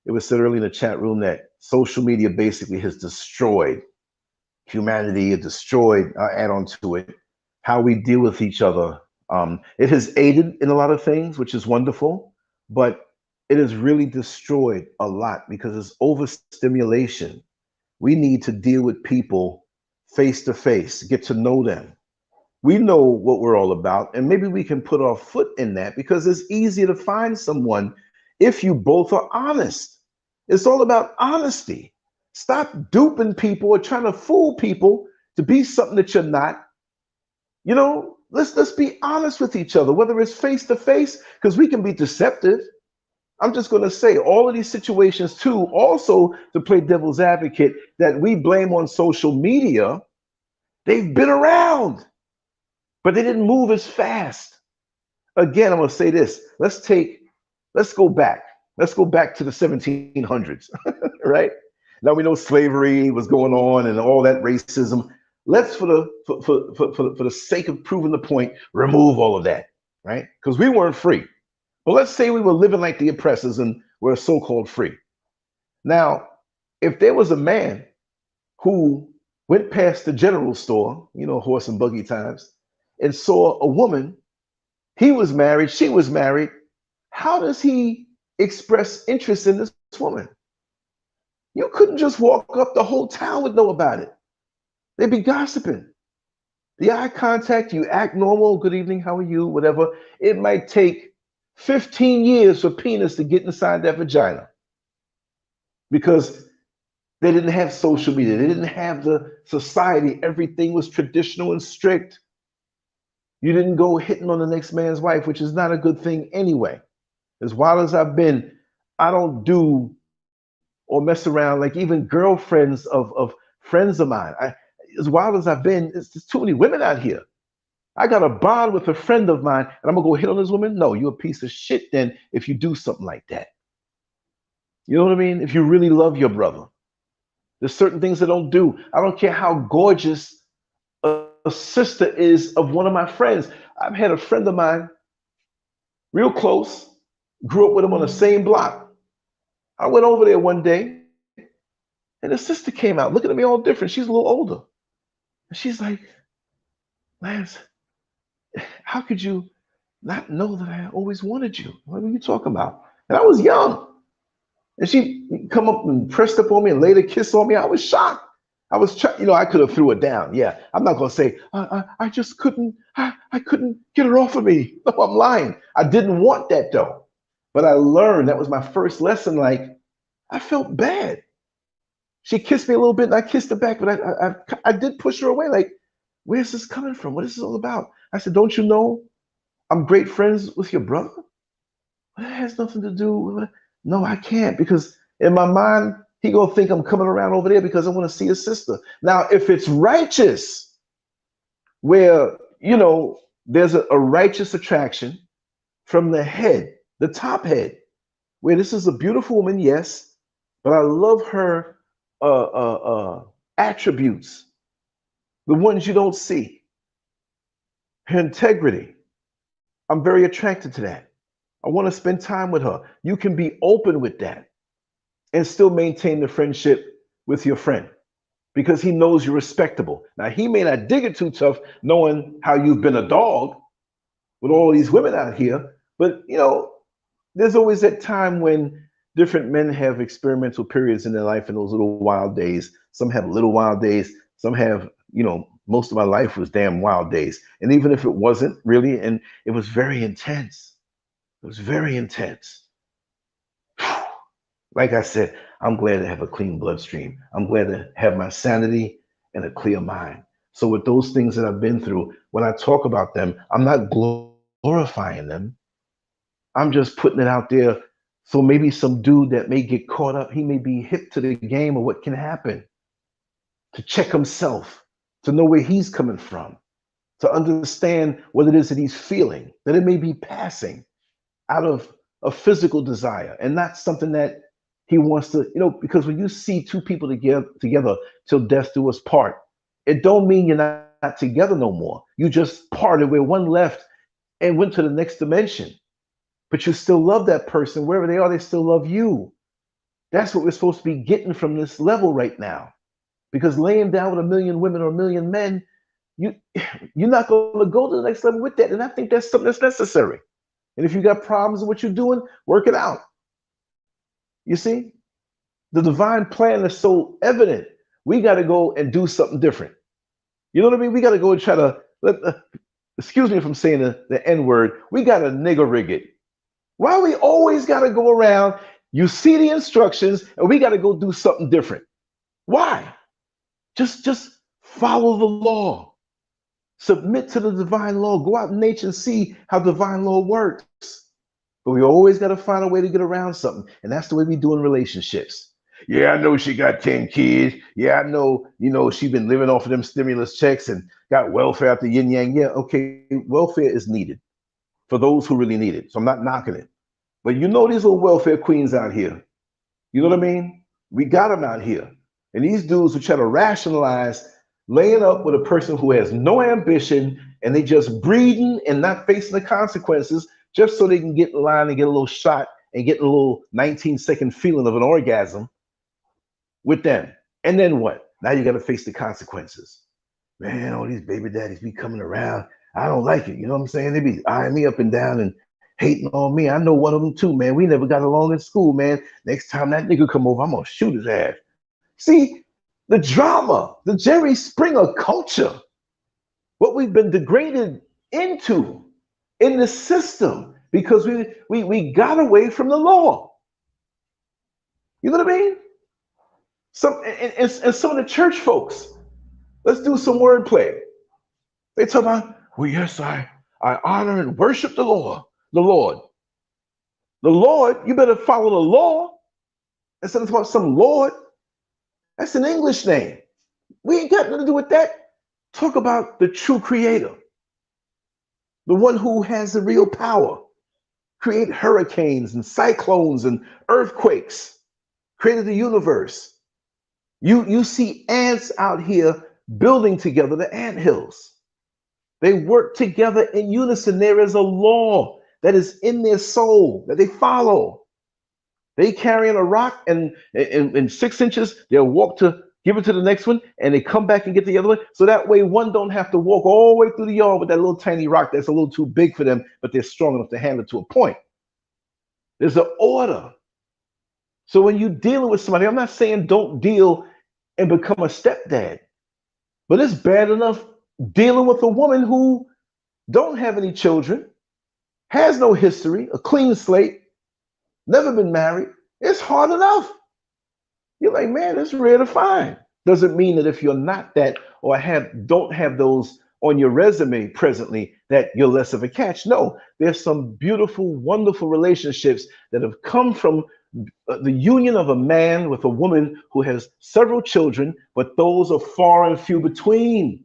it was said earlier in the chat room that social media basically has destroyed humanity. It destroyed, add on to it, how we deal with each other. It has aided in a lot of things, which is wonderful. But it has really destroyed a lot because it's overstimulation. We need to deal with people face to face, get to know them. We know what we're all about, and maybe we can put our foot in that, because it's easier to find someone if you both are honest. It's all about honesty. Stop duping people or trying to fool people to be something that you're not. Let's be honest with each other, whether it's face to face, because we can be deceptive. I'm just going to say all of these situations too, also to play devil's advocate, that we blame on social media. They've been around, but they didn't move as fast. Again, I'm going to say this. Let's go back. Let's go back to the 1700s, right? Now we know slavery was going on and all that racism. Let's, for the sake of proving the point, remove all of that, right? Because we weren't free. But let's say we were living like the oppressors and were so-called free. Now, if there was a man who went past the general store, you know, horse and buggy times, and saw a woman, he was married, she was married, how does he express interest in this woman? You couldn't just walk up, the whole town would know about it. They'd be gossiping. The eye contact, you act normal, good evening, how are you, whatever. It might take 15 years for penis to get inside that vagina because they didn't have social media. They didn't have the society. Everything was traditional and strict. You didn't go hitting on the next man's wife, which is not a good thing anyway. As wild as I've been, I don't do or mess around like even girlfriends of friends of mine. As wild as I've been, there's too many women out here. I got a bond with a friend of mine and I'm gonna go hit on this woman? No, you're a piece of shit then if you do something like that. You know what I mean? If you really love your brother. There's certain things I don't do. I don't care how gorgeous a sister is of one of my friends. I've had a friend of mine, real close, grew up with him on the same block. I went over there one day and the sister came out looking at me all different. She's a little older. And she's like, Lance, how could you not know that I always wanted you? What are you talking about? And I was young. And she come up and pressed up on me and laid a kiss on me. I was shocked. I was, I could have threw her down. Yeah, I'm not gonna say I just couldn't. I couldn't get her off of me. No, I'm lying. I didn't want that though. But I learned, that was my first lesson. Like, I felt bad. She kissed me a little bit and I kissed her back, but I did push her away. Like, where's this coming from? What is this all about? I said, don't you know I'm great friends with your brother? Well, that has nothing to do with it. No, I can't, because in my mind, he gonna think I'm coming around over there because I want to see his sister. Now, if it's righteous, where, there's a righteous attraction from the head, the top head, where this is a beautiful woman, yes, but I love her attributes, the ones you don't see, her integrity. I'm very attracted to that. I want to spend time with her. You can be open with that and still maintain the friendship with your friend because he knows you're respectable. Now, he may not dig it too tough knowing how you've been a dog with all these women out here, but there's always that time when different men have experimental periods in their life and those little wild days. Some have little wild days. Some have, most of my life was damn wild days. And even if it wasn't really, and it was very intense. It was very intense. Like I said, I'm glad to have a clean bloodstream. I'm glad to have my sanity and a clear mind. So with those things that I've been through, when I talk about them, I'm not glorifying them. I'm just putting it out there. So maybe some dude that may get caught up, he may be hip to the game of what can happen, to check himself, to know where he's coming from, to understand what it is that he's feeling, that it may be passing out of a physical desire and not something that he wants to, because when you see two people together till death do us part, it don't mean you're not together no more. You just parted where one left and went to the next dimension. But you still love that person. Wherever they are, they still love you. That's what we're supposed to be getting from this level right now. Because laying down with a million women or a million men, you're not going to go to the next level with that. And I think that's something that's necessary. And if you got problems with what you're doing, work it out. You see, the divine plan is so evident. We got to go and do something different. You know what I mean? We got to go and try to, excuse me from saying the N word, we got to nigger rig it. Why we always got to go around, you see the instructions, and we got to go do something different? Why? Just follow the law. Submit to the divine law. Go out in nature and see how divine law works. But we always got to find a way to get around something. And that's the way we do in relationships. Yeah, I know she got 10 kids. Yeah, I know, she been living off of them stimulus checks and got welfare after yin yang. Yeah, okay, welfare is needed for those who really need it. So I'm not knocking it. But these little welfare queens out here, you know what I mean? We got them out here. And these dudes who try to rationalize laying up with a person who has no ambition and they just breeding and not facing the consequences just so they can get in line and get a little shot and get a little 19-second feeling of an orgasm with them. And then what? Now you got to face the consequences. Man, all these baby daddies be coming around. I don't like it. You know what I'm saying? They be eyeing me up and down and hating on me. I know one of them too, man. We never got along in school, man. Next time that nigga come over, I'm gonna shoot his ass. See, the drama, the Jerry Springer culture, what we've been degraded into in the system because we got away from the law. You know what I mean? And some of the church folks, let's do some wordplay. They talk about, well, yes, I honor and worship the Lord. The Lord. The Lord, you better follow the law instead of talking about some Lord. That's an English name. We ain't got nothing to do with that. Talk about the true creator, the one who has the real power, create hurricanes and cyclones and earthquakes, created the universe. You see ants out here building together the anthills. They work together in unison. There is a law that is in their soul that they follow. They carrying a rock and in 6 inches, they'll walk to give it to the next one, and they come back and get the other one. So that way one don't have to walk all the way through the yard with that little tiny rock that's a little too big for them, but they're strong enough to handle it to a point. There's an order. So when you're dealing with somebody, I'm not saying don't deal and become a stepdad, but it's bad enough dealing with a woman who don't have any children, has no history, a clean slate, never been married. It's hard enough. You're like, man, it's rare to find. Doesn't mean that if you're not that or don't have those on your resume presently that you're less of a catch. No, there's some beautiful, wonderful relationships that have come from the union of a man with a woman who has several children, but those are far and few between.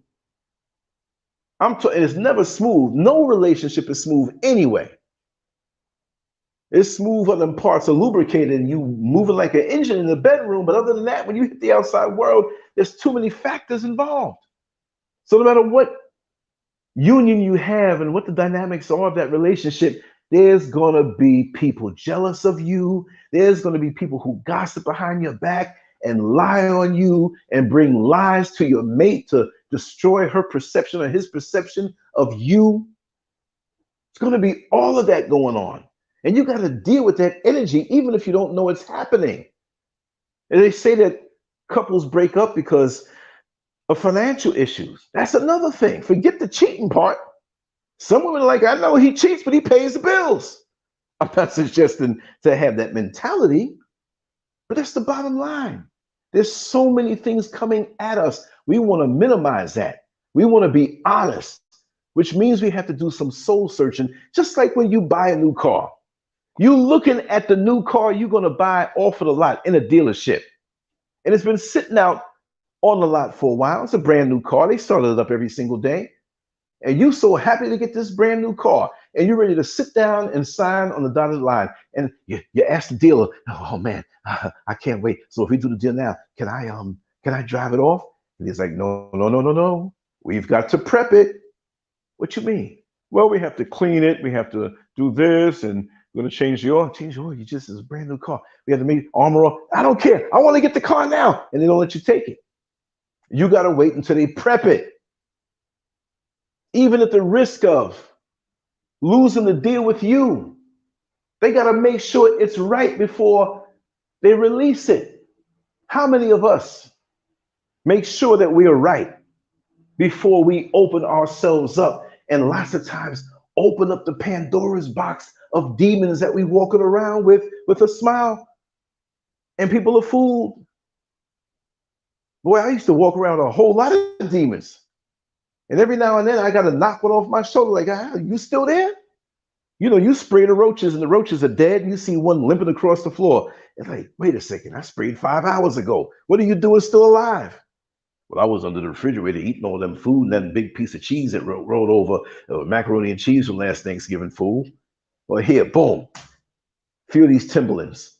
It's never smooth. No relationship is smooth anyway. It's smooth when them parts are lubricated and you moving like an engine in the bedroom. But other than that, when you hit the outside world, there's too many factors involved. So no matter what union you have and what the dynamics are of that relationship, there's going to be people jealous of you. There's going to be people who gossip behind your back and lie on you and bring lies to your mate to destroy her perception or his perception of you. It's going to be all of that going on. And you got to deal with that energy, even if you don't know it's happening. And they say that couples break up because of financial issues. That's another thing. Forget the cheating part. Some women are like, I know he cheats, but he pays the bills. I'm not suggesting to have that mentality, but that's the bottom line. There's so many things coming at us. We want to minimize that. We want to be honest, which means we have to do some soul searching, just like when you buy a new car. You looking at the new car you're going to buy off of the lot in a dealership. And it's been sitting out on the lot for a while. It's a brand new car. They started it up every single day. And you're so happy to get this brand new car. And you're ready to sit down and sign on the dotted line. And you ask the dealer, oh man, I can't wait. So if we do the deal now, can I drive it off? And he's like, no. We've got to prep it. What you mean? Well, we have to clean it. We have to do this and we're going to change the oil. Change the oil. You just, it's a brand new car. We have to make armor off. I don't care. I want to get the car now. And they don't let you take it. You got to wait until they prep it. Even at the risk of losing the deal with you, they got to make sure it's right before they release it. How many of us make sure that we are right before we open ourselves up? And lots of times open up the Pandora's box of demons that we walking around with a smile, and people are fooled. Boy, I used to walk around with a whole lot of demons. And every now and then I got to knock one off my shoulder like, you still there? You know, you spray the roaches and the roaches are dead and you see one limping across the floor. It's like, wait a second, I sprayed 5 hours ago. What are you doing still alive? Well, I was under the refrigerator eating all them food and that big piece of cheese that rolled over, macaroni and cheese from last Thanksgiving, fool. Well, here, boom, feel these Timberlands.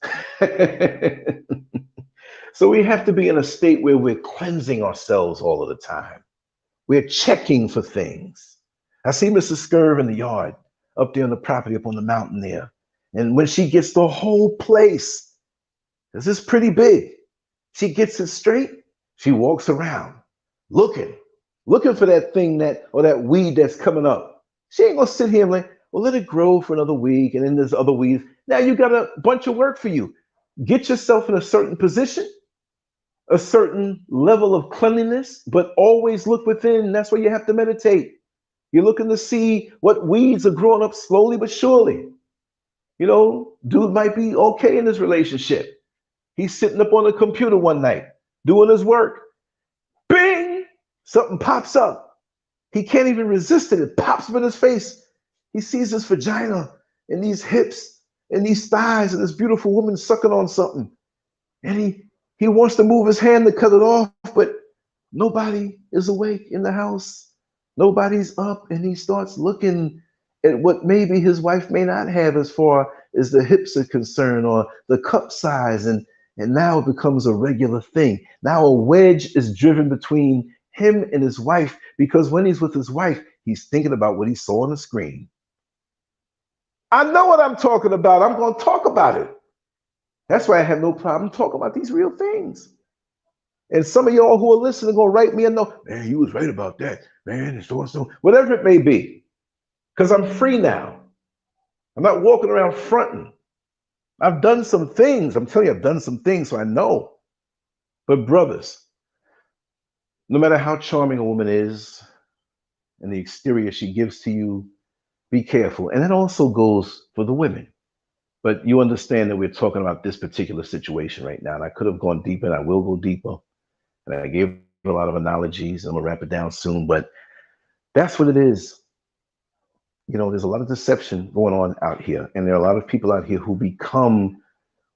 So we have to be in a state where we're cleansing ourselves all of the time. We're checking for things. I see Mrs. Scurv in the yard, up there on the property, up on the mountain there. And when she gets the whole place, this is pretty big, she gets it straight, she walks around looking for that thing or that weed that's coming up. She ain't gonna sit here and like, well, let it grow for another week, and then there's other weeds. Now you got a bunch of work for you. Get yourself in a certain position, a certain level of cleanliness, but always look within. That's why you have to meditate. You're looking to see what weeds are growing up slowly but surely. You know, dude might be okay in his relationship. He's sitting up on the computer one night doing his work. Bing! Something pops up. He can't even resist it. It pops up in his face. He sees his vagina and these hips and these thighs and this beautiful woman sucking on something. And he wants to move his hand to cut it off, but nobody is awake in the house. Nobody's up, and he starts looking at what maybe his wife may not have as far as the hips are concerned or the cup size, and now it becomes a regular thing. Now a wedge is driven between him and his wife, because when he's with his wife, he's thinking about what he saw on the screen. I know what I'm talking about. I'm going to talk about it. That's why I have no problem talking about these real things. And some of y'all who are listening are going to write me a note. Man, you was right about that. Man, and so, whatever it may be. Because I'm free now. I'm not walking around fronting. I've done some things. I'm telling you, I've done some things, so I know. But brothers, no matter how charming a woman is and the exterior she gives to you, be careful. And that also goes for the women. But you understand that we're talking about this particular situation right now. And I could have gone deeper, and I will go deeper. And I gave a lot of analogies. I'm going to wrap it down soon. But that's what it is. You know, there's a lot of deception going on out here. And there are a lot of people out here who become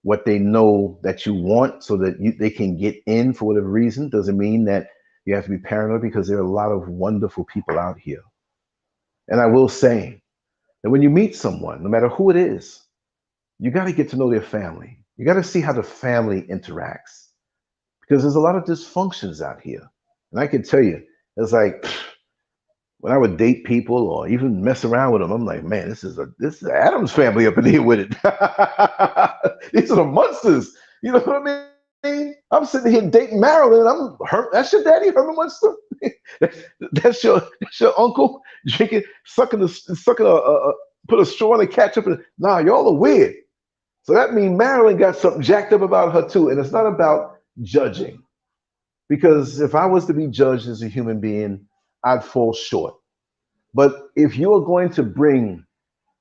what they know that you want so that they can get in for whatever reason. Doesn't mean that you have to be paranoid, because there are a lot of wonderful people out here. And I will say that when you meet someone, no matter who it is, you got to get to know their family. You got to see how the family interacts, because there's a lot of dysfunctions out here. And I can tell you, it's like when I would date people or even mess around with them, I'm like, man, this is Adam's family up in here with it. These are the monsters. You know what I mean? I'm sitting here dating Marilyn. That's your daddy, Herman Munster. that's your uncle drinking, sucking put a straw in a ketchup. Nah, y'all are weird. So that means Marilyn got something jacked up about her too. And it's not about judging, because if I was to be judged as a human being, I'd fall short. But if you're going to bring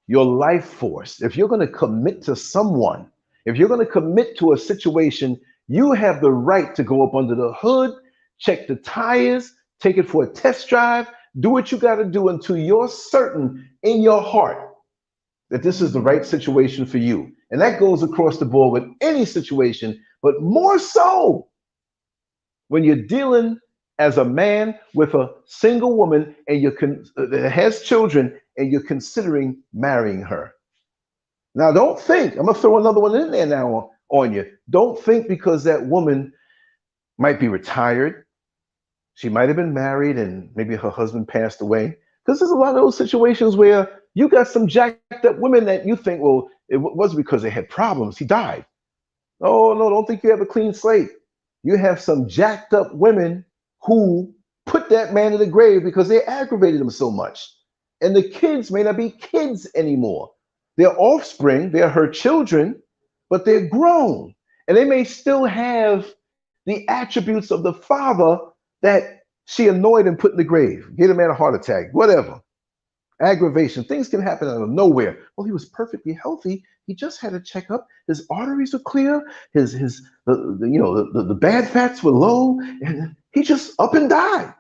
your life force, if you're going to commit to someone, if you're going to commit to a situation, you have the right to go up under the hood, check the tires, take it for a test drive, do what you got to do until you're certain in your heart that this is the right situation for you. And that goes across the board with any situation, but more so when you're dealing as a man with a single woman and that has children, and you're considering marrying her. Now, don't think, I'm gonna throw another one in there now on you. Don't think because that woman might be retired, she might have been married and maybe her husband passed away. Because there's a lot of those situations where you got some jacked up women that you think, well, it wasn't because they had problems, he died. Oh, no, don't think you have a clean slate. You have some jacked up women who put that man in the grave because they aggravated him so much. And the kids may not be kids anymore. They're offspring, they're her children, but they're grown. And they may still have the attributes of the father that she annoyed and put in the grave. Get a man a heart attack, whatever. Aggravation, things can happen out of nowhere. Well, he was perfectly healthy. He just had a checkup. His arteries were clear. The bad fats were low, and he just up and died.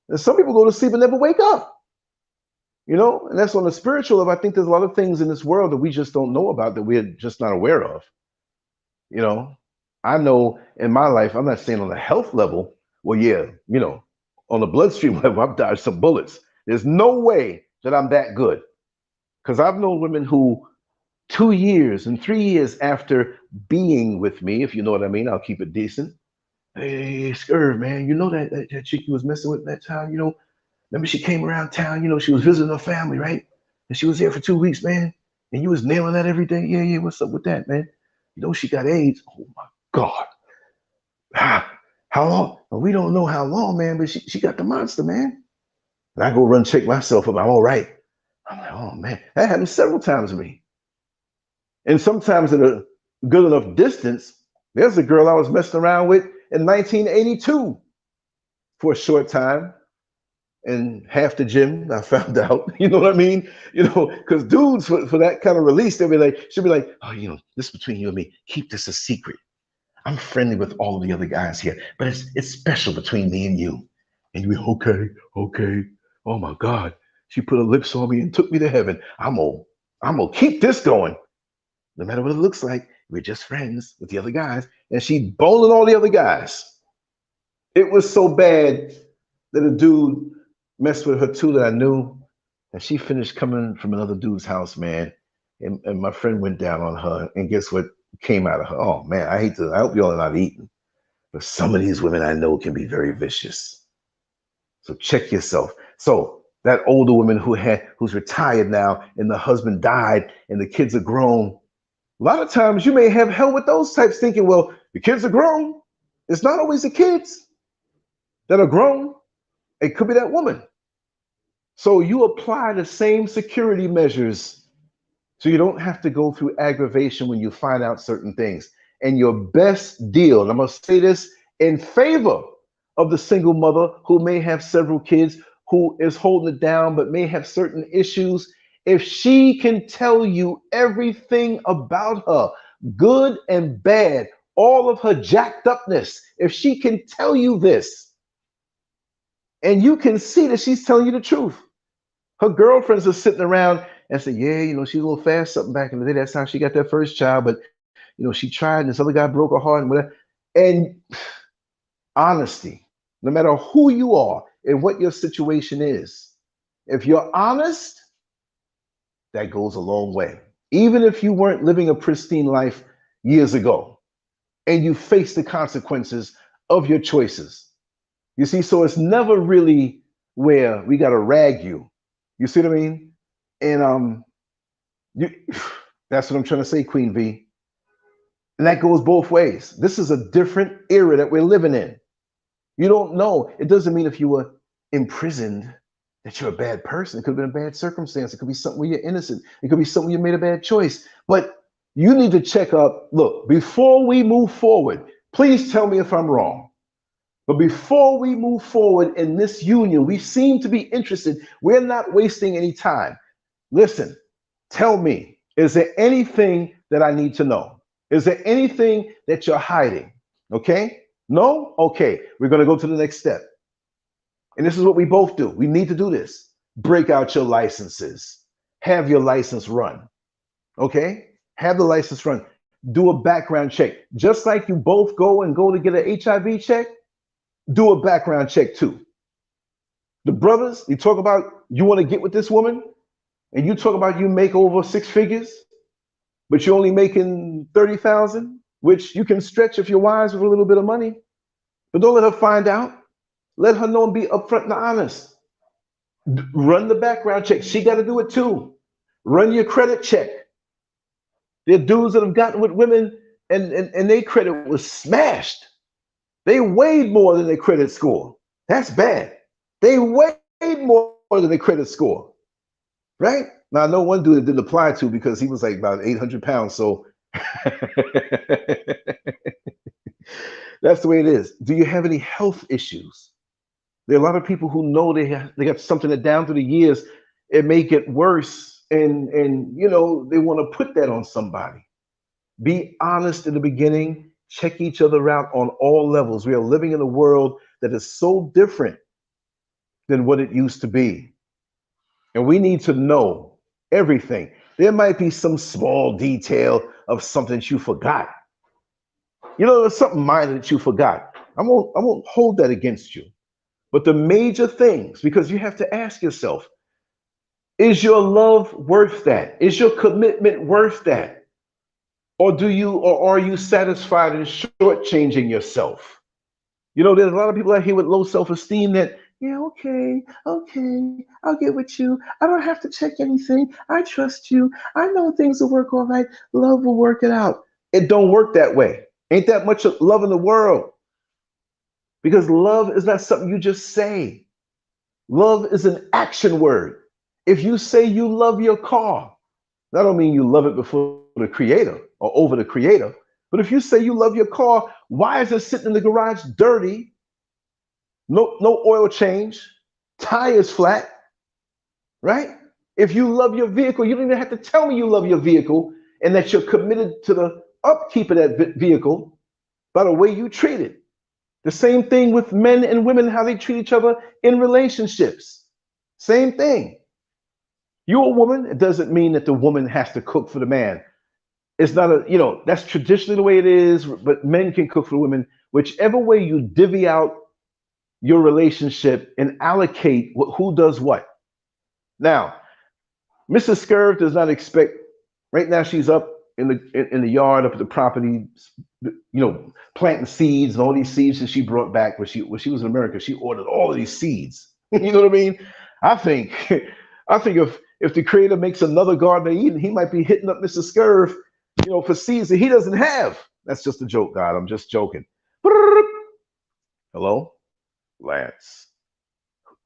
And some people go to sleep and never wake up. You know, and that's on the spiritual level. I think there's a lot of things in this world that we just don't know about, that we're just not aware of. You know, I know in my life, I'm not saying on the health level. Well, yeah, you know, on the bloodstream level, I've dodged some bullets. There's no way that I'm that good, because I've known women who 2 years and 3 years after being with me, if you know what I mean, I'll keep it decent, hey, Scurv, man, you know that chick you was messing with that time, remember she came around town, she was visiting her family, right? And she was there for 2 weeks, man. And you was nailing that every day. Yeah, what's up with that, man? She got AIDS. Oh my God. How long? Well, we don't know how long, man, but she got the monster, man. And I go run check myself up. I'm all right. I'm like, oh man, that happened several times to me. And sometimes at a good enough distance, there's a girl I was messing around with in 1982 for a short time. And half the gym, I found out, you know what I mean? Because dudes for that kind of release, she'll be like, oh, this is between you and me. Keep this a secret. I'm friendly with all of the other guys here, but it's special between me and you. And you be, okay. Oh my God. She put her lips on me and took me to heaven. I'm gonna keep this going. No matter what it looks like, we're just friends with the other guys. And she boning all the other guys. It was so bad that a dude messed with her too that I knew. And she finished coming from another dude's house, man. And my friend went down on her. And guess what came out of her? Oh man, I hope y'all are not eating. But some of these women I know can be very vicious. So check yourself. So that older woman who's retired now and the husband died and the kids are grown. A lot of times you may have hell with those types thinking, well, the kids are grown. It's not always the kids that are grown. It could be that woman. So you apply the same security measures so you don't have to go through aggravation when you find out certain things. And your best deal, and I'm going to say this in favor of the single mother who may have several kids, who is holding it down but may have certain issues. If she can tell you everything about her, good and bad, all of her jacked upness, if she can tell you this, and you can see that she's telling you the truth. Her girlfriends are sitting around and say, yeah, she's a little fast something back in the day. That's how she got that first child. But, she tried and this other guy broke her heart and whatever. And honesty, no matter who you are and what your situation is, if you're honest, that goes a long way. Even if you weren't living a pristine life years ago and you face the consequences of your choices. You see, so it's never really where we got to rag you. You see what I mean? And that's what I'm trying to say, Queen V. And that goes both ways. This is a different era that we're living in. You don't know. It doesn't mean if you were imprisoned that you're a bad person. It could have been a bad circumstance. It could be something where you're innocent. It could be something where you made a bad choice. But you need to check up. Look, before we move forward, please tell me if I'm wrong. But before we move forward in this union, we seem to be interested. We're not wasting any time. Listen, tell me, is there anything that I need to know? Is there anything that you're hiding? Okay? No? Okay. We're going to go to the next step. And this is what we both do. We need to do this. Break out your licenses. Have your license run. Okay? Have the license run. Do a background check. Just like you both go to get an HIV check, do a background check too. The brothers, you talk about you want to get with this woman, and you talk about you make over 6 figures, but you're only making 30,000, which you can stretch if you're wise with a little bit of money. But don't let her find out. Let her know and be upfront and honest. Run the background check. She got to do it too. Run your credit check. There are dudes that have gotten with women and their credit was smashed. They weighed more than their credit score. That's bad. They weighed more than their credit score, right? Now, I know one dude it didn't apply to because he was like about 800 pounds. So that's the way it is. Do you have any health issues? There are a lot of people who know they got something that down through the years, it may get worse. And they want to put that on somebody. Be honest in the beginning. Check each other out on all levels. We are living in a world that is so different than what it used to be. And we need to know everything. There might be some small detail of something that you forgot. There's something minor that you forgot. I won't hold that against you. But the major things, because you have to ask yourself, is your love worth that? Is your commitment worth that? Or are you satisfied in shortchanging yourself? You know, there's a lot of people out here with low self-esteem that, yeah, okay, okay, I'll get with you. I don't have to check anything. I trust you. I know things will work all right. Love will work it out. It don't work that way. Ain't that much of love in the world. Because love is not something you just say. Love is an action word. If you say you love your car, that don't mean you love it before the creator or over the creator. But if you say you love your car, why is it sitting in the garage dirty? No oil change, tires flat, right? If you love your vehicle, you don't even have to tell me you love your vehicle and that you're committed to the upkeep of that vehicle by the way you treat it. The same thing with men and women, how they treat each other in relationships. Same thing. You're a woman, it doesn't mean that the woman has to cook for the man. It's not a, that's traditionally the way it is, but men can cook for women. Whichever way you divvy out your relationship and allocate who does what. Now, Mrs. SCURV does not expect, right now she's up in the yard, up at the property, planting seeds and all these seeds that she brought back when she was in America. She ordered all of these seeds. You know what I mean? I think if the creator makes another Garden of Eden, he might be hitting up Mrs. SCURV, for seeds that he doesn't have. That's just a joke, God. I'm just joking. Hello? Lance.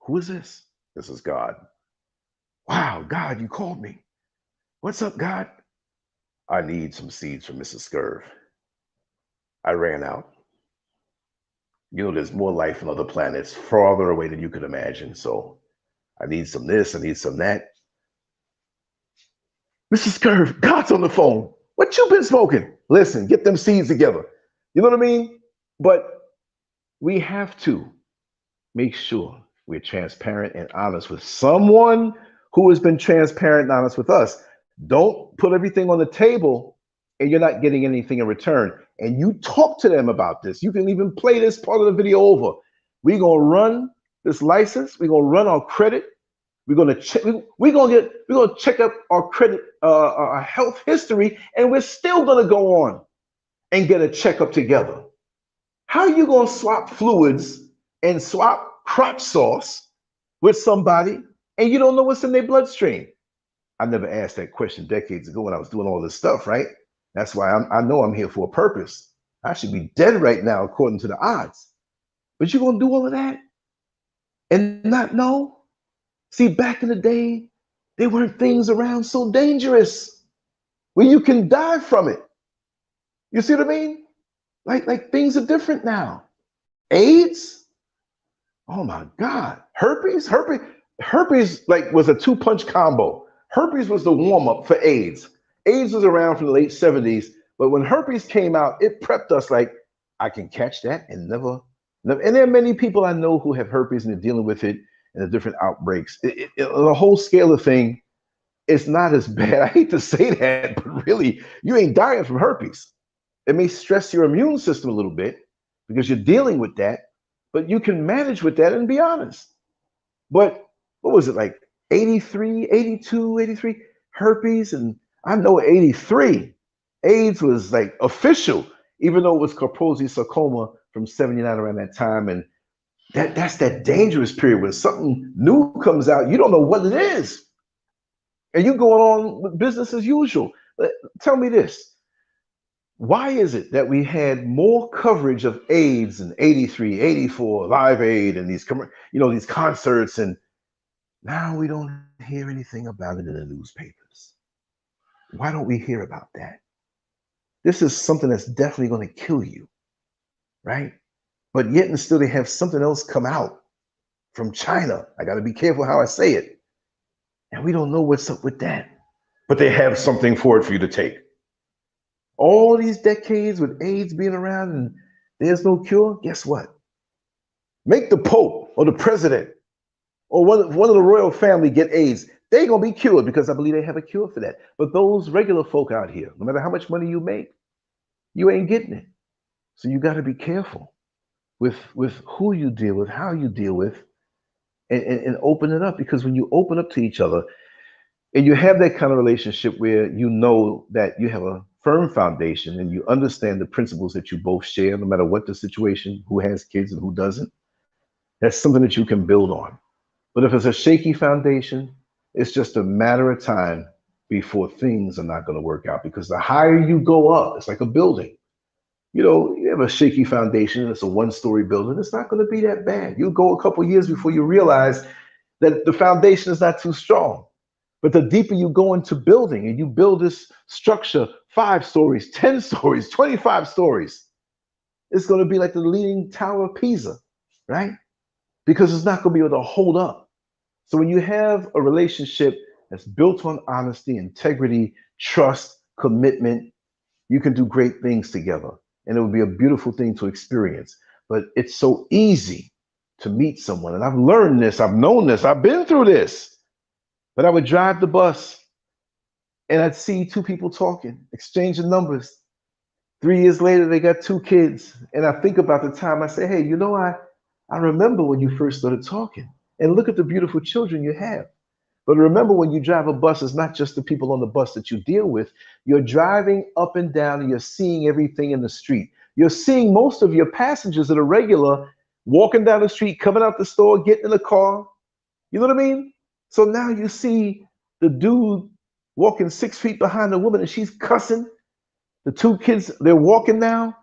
Who is this? This is God. Wow, God, you called me. What's up, God? I need some seeds from Mrs. SCURV. I ran out. There's more life on other planets farther away than you could imagine. So I need some this, I need some that. Mrs. SCURV, God's on the phone. What you been smoking? Listen, get them seeds together. You know what I mean? But we have to make sure we're transparent and honest with someone who has been transparent and honest with us. Don't put everything on the table and you're not getting anything in return. And you talk to them about this. You can even play this part of the video over. We're going to run this license. We're going to run our credit. We're going to check. We're going to check up our credit, our health history, and we're still going to go on and get a checkup together. How are you going to swap fluids and swap crotch sauce with somebody and you don't know what's in their bloodstream? I never asked that question decades ago when I was doing all this stuff, right? That's why I know I'm here for a purpose. I should be dead right now according to the odds. But you're going to do all of that and not know? See, back in the day, there weren't things around so dangerous where you can die from it. You see what I mean? Like things are different now. AIDS? Oh my God. Herpes was a two-punch combo. Herpes was the warm-up for AIDS. AIDS was around from the late 70s, but when herpes came out, it prepped us like, I can catch that and never. And there are many people I know who have herpes and they're dealing with it in the different outbreaks. The whole scale of thing, it's not as bad. I hate to say that, but really, you ain't dying from herpes. It may stress your immune system a little bit because you're dealing with that, but you can manage with that and be honest. But what was it, like 83, 82, 83 herpes? And I know 83, AIDS was like official, even though it was Kaposi sarcoma from 79 around that time. And that's that dangerous period when something new comes out, you don't know what it is. And you going on with business as usual. But tell me this. Why is it that we had more coverage of AIDS in 83, 84, Live Aid, and these concerts, and now we don't hear anything about it in the newspapers? Why don't we hear about that? This is something that's definitely going to kill you, right? But yet and still they have something else come out from China. I got to be careful how I say it. And we don't know what's up with that. But they have something for it for you to take. All these decades with AIDS being around and there's no cure, guess what? Make the Pope or the president or one of the royal family get AIDS. They're going to be cured because I believe they have a cure for that. But those regular folk out here, no matter how much money you make, you ain't getting it. So you got to be careful with who you deal with, how you deal with, and open it up. Because when you open up to each other and you have that kind of relationship where you know that you have a firm foundation and you understand the principles that you both share, no matter what the situation, who has kids and who doesn't, that's something that you can build on. But if it's a shaky foundation, it's just a matter of time before things are not going to work out, because the higher you go up, it's like a building. You have a shaky foundation and it's a one-story building, it's not going to be that bad. You'll go a couple years before you realize that the foundation is not too strong. But the deeper you go into building and you build this structure 5 stories, 10 stories, 25 stories, it's going to be like the Leaning Tower of Pisa, right? Because it's not going to be able to hold up. So when you have a relationship that's built on honesty, integrity, trust, commitment, you can do great things together. And it would be a beautiful thing to experience. But it's so easy to meet someone. And I've learned this, I've known this, I've been through this. But I would drive the bus and I'd see 2 people talking, exchanging numbers. 3 years later, they got 2 kids. And I think about the time I say, hey, I remember when you first started talking. And look at the beautiful children you have. But remember, when you drive a bus, it's not just the people on the bus that you deal with. You're driving up and down and you're seeing everything in the street. You're seeing most of your passengers that are regular walking down the street, coming out the store, getting in the car. You know what I mean? So now you see the dude walking 6 feet behind the woman and she's cussing. The 2 kids, they're walking now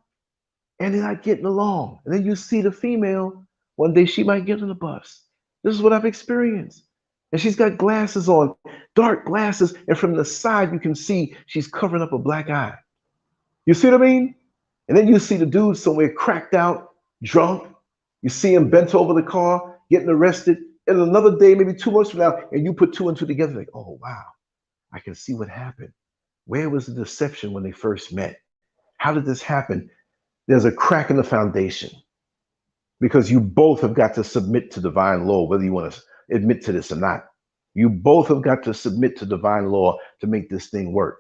and they're not getting along. And then you see the female, one day she might get on the bus. This is what I've experienced. And she's got glasses on, dark glasses, and from the side you can see she's covering up a black eye. You see what I mean? And then you see the dude somewhere cracked out, drunk. You see him bent over the car, getting arrested. And another day, maybe 2 months from now, and you put 2 and 2 together, like, oh, wow, I can see what happened. Where was the deception when they first met? How did this happen? There's a crack in the foundation because you both have got to submit to divine law, whether you want to admit to this or not. You both have got to submit to divine law to make this thing work.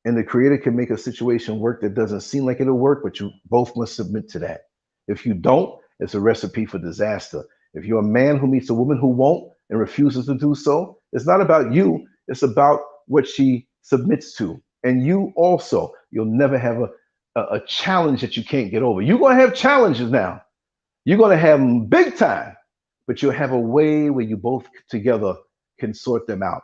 And the Creator can make a situation work that doesn't seem like it'll work, but you both must submit to that. If you don't, it's a recipe for disaster. If you're a man who meets a woman who won't and refuses to do so, it's not about you, it's about what she submits to. And you also, you'll never have a challenge that you can't get over. You're going to have challenges now. You're going to have them big time, but you'll have a way where you both together can sort them out.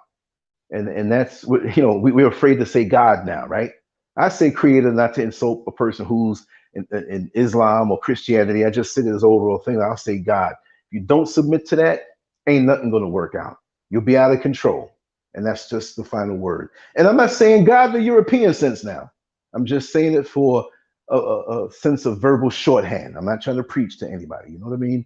And that's what, we're afraid to say God now, right? I say Creator not to insult a person who's in Islam or Christianity. I just say this overall thing. I'll say God. If you don't submit to that, ain't nothing going to work out. You'll be out of control. And that's just the final word. And I'm not saying God in the European sense now. I'm just saying it for a sense of verbal shorthand. I'm not trying to preach to anybody. You know what I mean?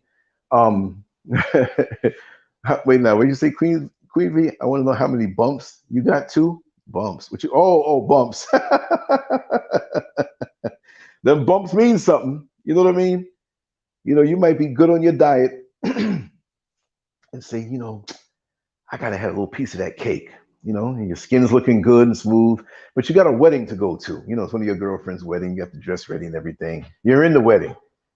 Wait, now, when you say Queen V, I want to know how many bumps you got. 2 bumps. What you? Oh, bumps. Them bumps mean something. You know what I mean? You might be good on your diet and say, I gotta have a little piece of that cake. And your skin's looking good and smooth, but you got a wedding to go to. It's one of your girlfriend's wedding. You have to dress ready and everything. You're in the wedding.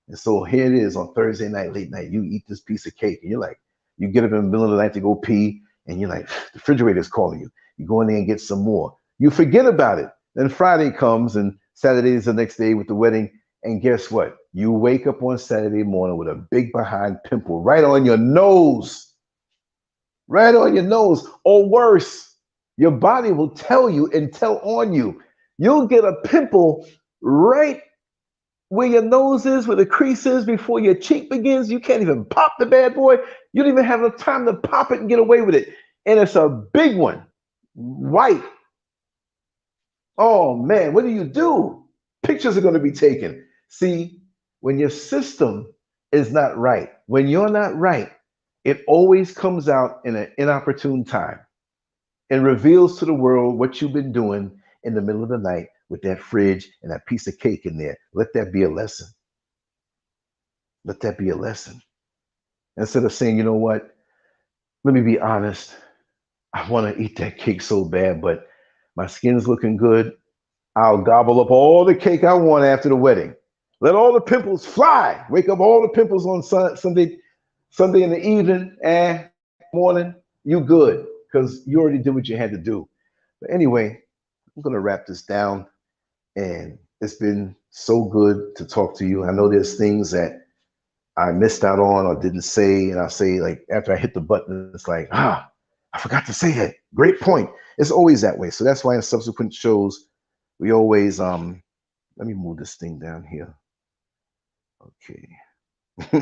And so here it is on Thursday night, late night, you eat this piece of cake and you're like, you get up in the middle of the night to go pee and you're like, the refrigerator's calling you. You go in there and get some more. You forget about it. Then Friday comes and Saturday is the next day with the wedding. And guess what? You wake up on Saturday morning with a big behind pimple right on your nose. Right on your nose. Or worse, your body will tell you and tell on you. You'll get a pimple right where your nose is, where the crease is, before your cheek begins. You can't even pop the bad boy. You don't even have enough time to pop it and get away with it. And it's a big one. White. Oh man, what do? Pictures are going to be taken. See, when your system is not right, when you're not right, it always comes out in an inopportune time and reveals to the world what you've been doing in the middle of the night with that fridge and that piece of cake in there. Let that be a lesson. Let that be a lesson. Instead of saying, you know what, let me be honest, I want to eat that cake so bad, but my skin's looking good. I'll gobble up all the cake I want after the wedding. Let all the pimples fly. Wake up all the pimples on Sunday in the evening and morning. You good, because you already did what you had to do. But anyway, I'm going to wrap this down. And it's been so good to talk to you. I know there's things that I missed out on or didn't say, and I say like after I hit the button, it's like, I forgot to say that. Great point. It's always that way. So that's why in subsequent shows, we always let me move this thing down here. Okay.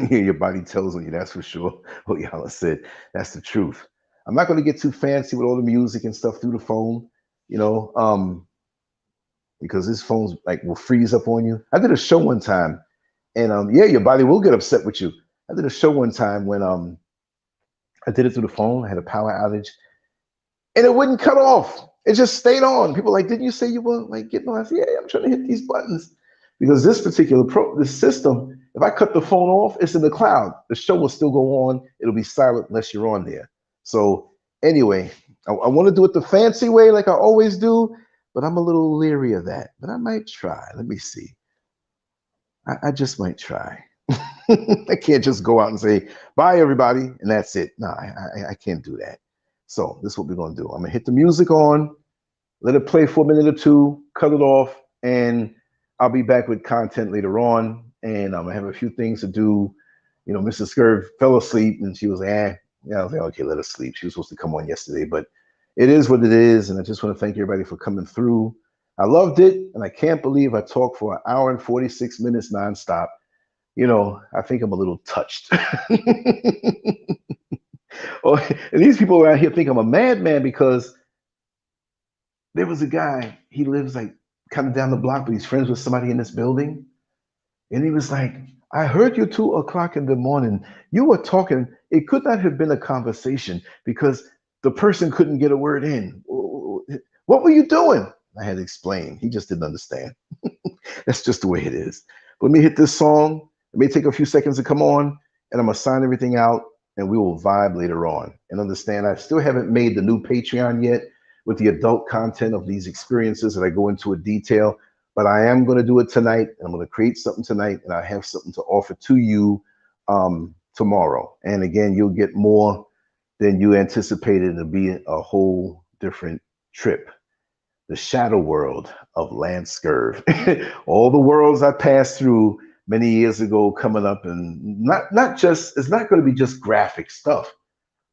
Your body tells on you, that's for sure. What y'all said, that's the truth. I'm not going to get too fancy with all the music and stuff through the phone, you know, because this phone's like will freeze up on you. I did a show one time, and yeah, your body will get upset with you. I did a show one time when I did it through the phone. I had a power outage, and it wouldn't cut off. It just stayed on. People were like, didn't you say you weren't like getting on? I said, yeah, I'm trying to hit these buttons because this particular this system, if I cut the phone off, it's in the cloud. The show will still go on. It'll be silent unless you're on there. So anyway, I want to do it the fancy way like I always do, but I'm a little leery of that. But I might try. Let me see. I just might try. I can't just go out and say, bye, everybody, and that's it. No, I can't do that. So this is what we're going to do. I'm going to hit the music on, let it play for a minute or two, cut it off, and I'll be back with content later on. And I'm going to have a few things to do. You know, Mrs. SCURV fell asleep, and she was like, yeah, I was like, okay, let her sleep. She was supposed to come on yesterday, but it is what it is. And I just want to thank everybody for coming through. I loved it, and I can't believe I talked for an hour and 46 minutes nonstop. You know, I think I'm a little touched. Oh, and these people around here think I'm a madman because there was a guy, he lives like kind of down the block, but he's friends with somebody in this building. And he was like, I heard you 2 o'clock in the morning. You were talking. It could not have been a conversation because the person couldn't get a word in. What were you doing? I had to explain. He just didn't understand. That's just the way it is. Let me hit this song. It may take a few seconds to come on, and I'm going to sign everything out, and we will vibe later on. And understand, I still haven't made the new Patreon yet with the adult content of these experiences that I go into in detail, but I am going to do it tonight. And I'm going to create something tonight, and I have something to offer to you tomorrow. And again, you'll get more than you anticipated. It'll be a whole different trip. The shadow world of LanceScurv. All the worlds I passed through many years ago coming up, and not just, it's not going to be just graphic stuff,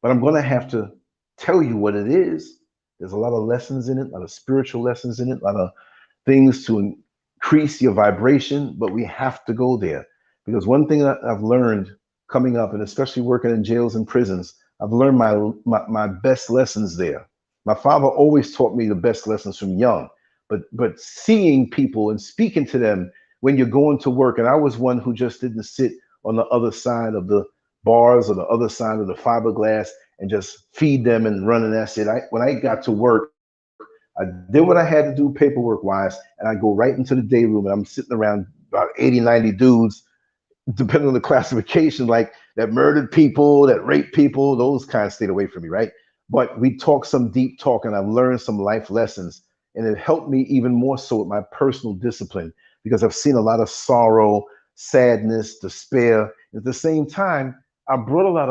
but I'm going to have to tell you what it is. There's a lot of lessons in it, a lot of spiritual lessons in it, a lot of things to increase your vibration, but we have to go there. Because one thing that I've learned coming up, and especially working in jails and prisons, I've learned my best lessons there. My father always taught me the best lessons from young, but seeing people and speaking to them when you're going to work, and I was one who just didn't sit on the other side of the bars or the other side of the fiberglass and just feed them and run, and that's it. When I got to work, I did what I had to do paperwork wise, and I go right into the day room, and I'm sitting around about 80, 90 dudes, depending on the classification, like that murdered people, that raped people, those kind of stayed away from me, right? But we talked some deep talk, and I've learned some life lessons, and it helped me even more so with my personal discipline because I've seen a lot of sorrow, sadness, despair. At the same time, I brought a lot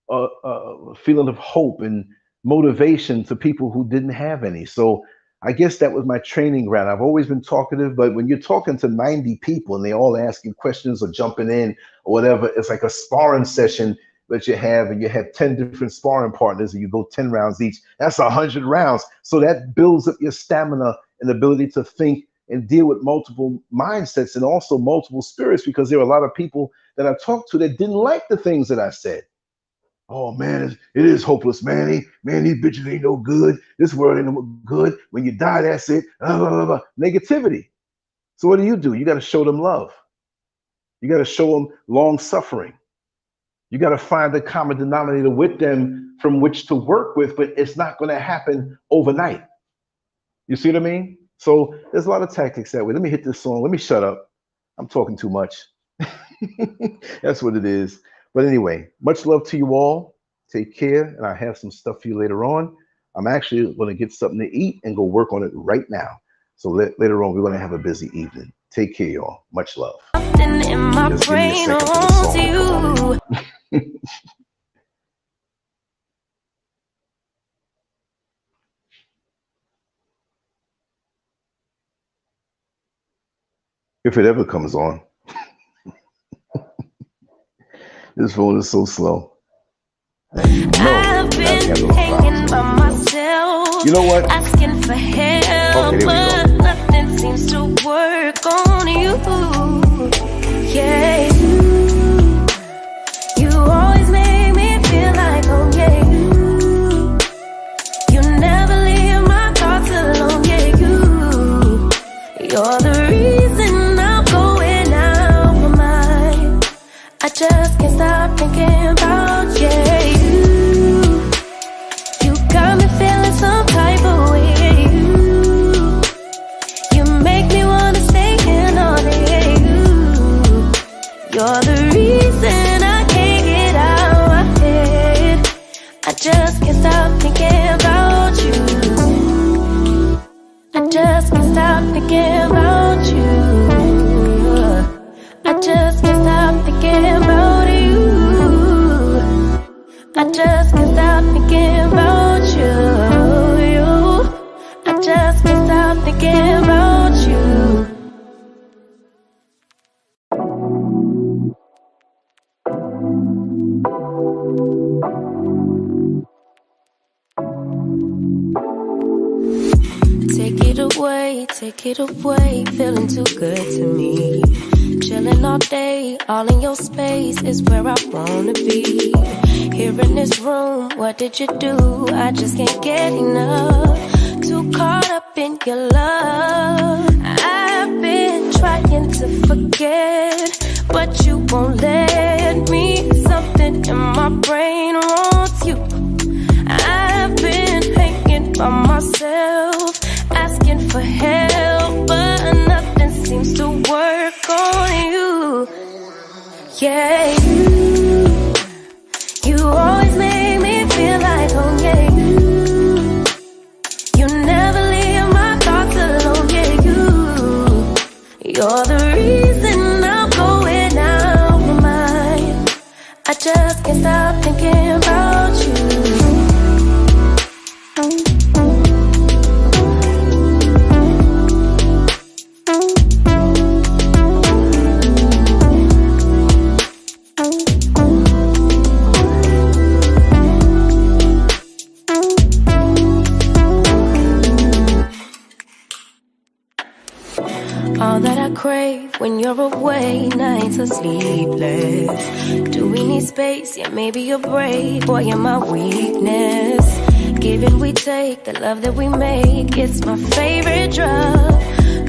of feeling of hope and motivation to people who didn't have any. So I guess that was my training ground. I've always been talkative, but when you're talking to 90 people and they all asking questions or jumping in or whatever, it's like a sparring session that you have, and you have 10 different sparring partners and you go 10 rounds each. That's 100 rounds. So that builds up your stamina and ability to think and deal with multiple mindsets and also multiple spirits, because there are a lot of people that I talked to that didn't like the things that I said. Oh man, it is hopeless, man. Man, these bitches ain't no good. This world ain't no good. When you die, that's it. Blah, blah, blah, blah. Negativity. So what do? You got to show them love. You got to show them long suffering. You got to find the common denominator with them from which to work with, but it's not going to happen overnight. You see what I mean? So there's a lot of tactics that way. Let me hit this song. Let me shut up. I'm talking too much. That's what it is. But anyway, much love to you all. Take care, and I have some stuff for you later on. I'm actually going to get something to eat and go work on it right now. So later on, we're going to have a busy evening. Take care, y'all. Much love. In my Just give me a brain second for the song to holds come you. on. if it ever comes on. This phone is so slow. I've been hanging by myself. You know what? Asking for help, but nothing seems to work on you. Yeah, you always make me feel like home. Yeah, you never leave my thoughts alone. Yeah, you're the reason I'm going out my mind. I just can't stop thinking about you. You got me feeling some type of way. You make me wanna stay in all day. You're the reason I can't get out my head. I just can't stop thinking about you. I just can't stop thinking about you. I just can't stop thinking about you. I just can't stop thinking about you. I just can't stop thinking about you. Take it away, feeling too good to me. Chilling all day, all in your space is where I wanna be. Here in this room, what did you do? I just can't get enough. Too caught up in your love. I've been trying to forget, but you won't let me. Something in my brain wants you. I've been hanging by myself, asking for help, but nothing seems to work on you. Yeah, you always make me feel like home. Yeah, you never leave my thoughts alone. Yeah, you're the reason I'm going out my mind. I just can't stop thinking about you. All that I crave when you're away, nights are sleepless. Do we need space? Yeah, maybe you're brave, boy, you're my weakness. Give and we take, the love that we make, it's my favorite drug.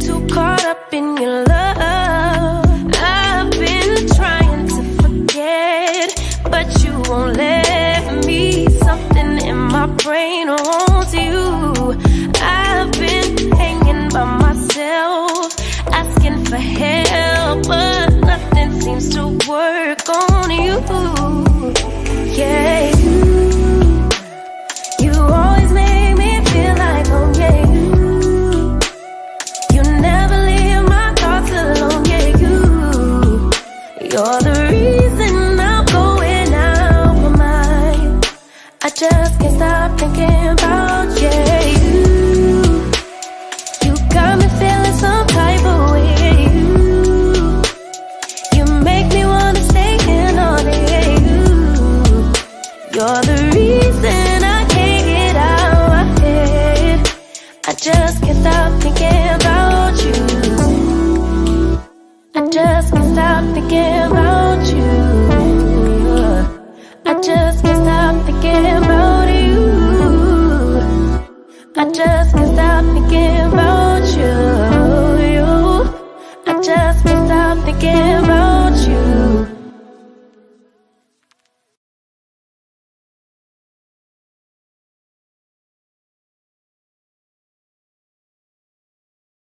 Too caught up in your love. I've been trying to forget, but you won't let me. Something in my brain wants you. I've been hanging by myself, asking for help, but nothing seems to work on you. Yeah, you always make me feel like home. Yeah, you never leave my thoughts alone. Yeah, you're the reason I'm going out my mind. I just can't stop thinking about you. You got me feeling some type of way. You make me wanna stay in all day. You're the reason I can't get out my head. I just can't stop thinking about you. I just can't stop thinking about you. I just can't stop thinking about you. I just can't stop thinking about you. I just can't stop thinking about you.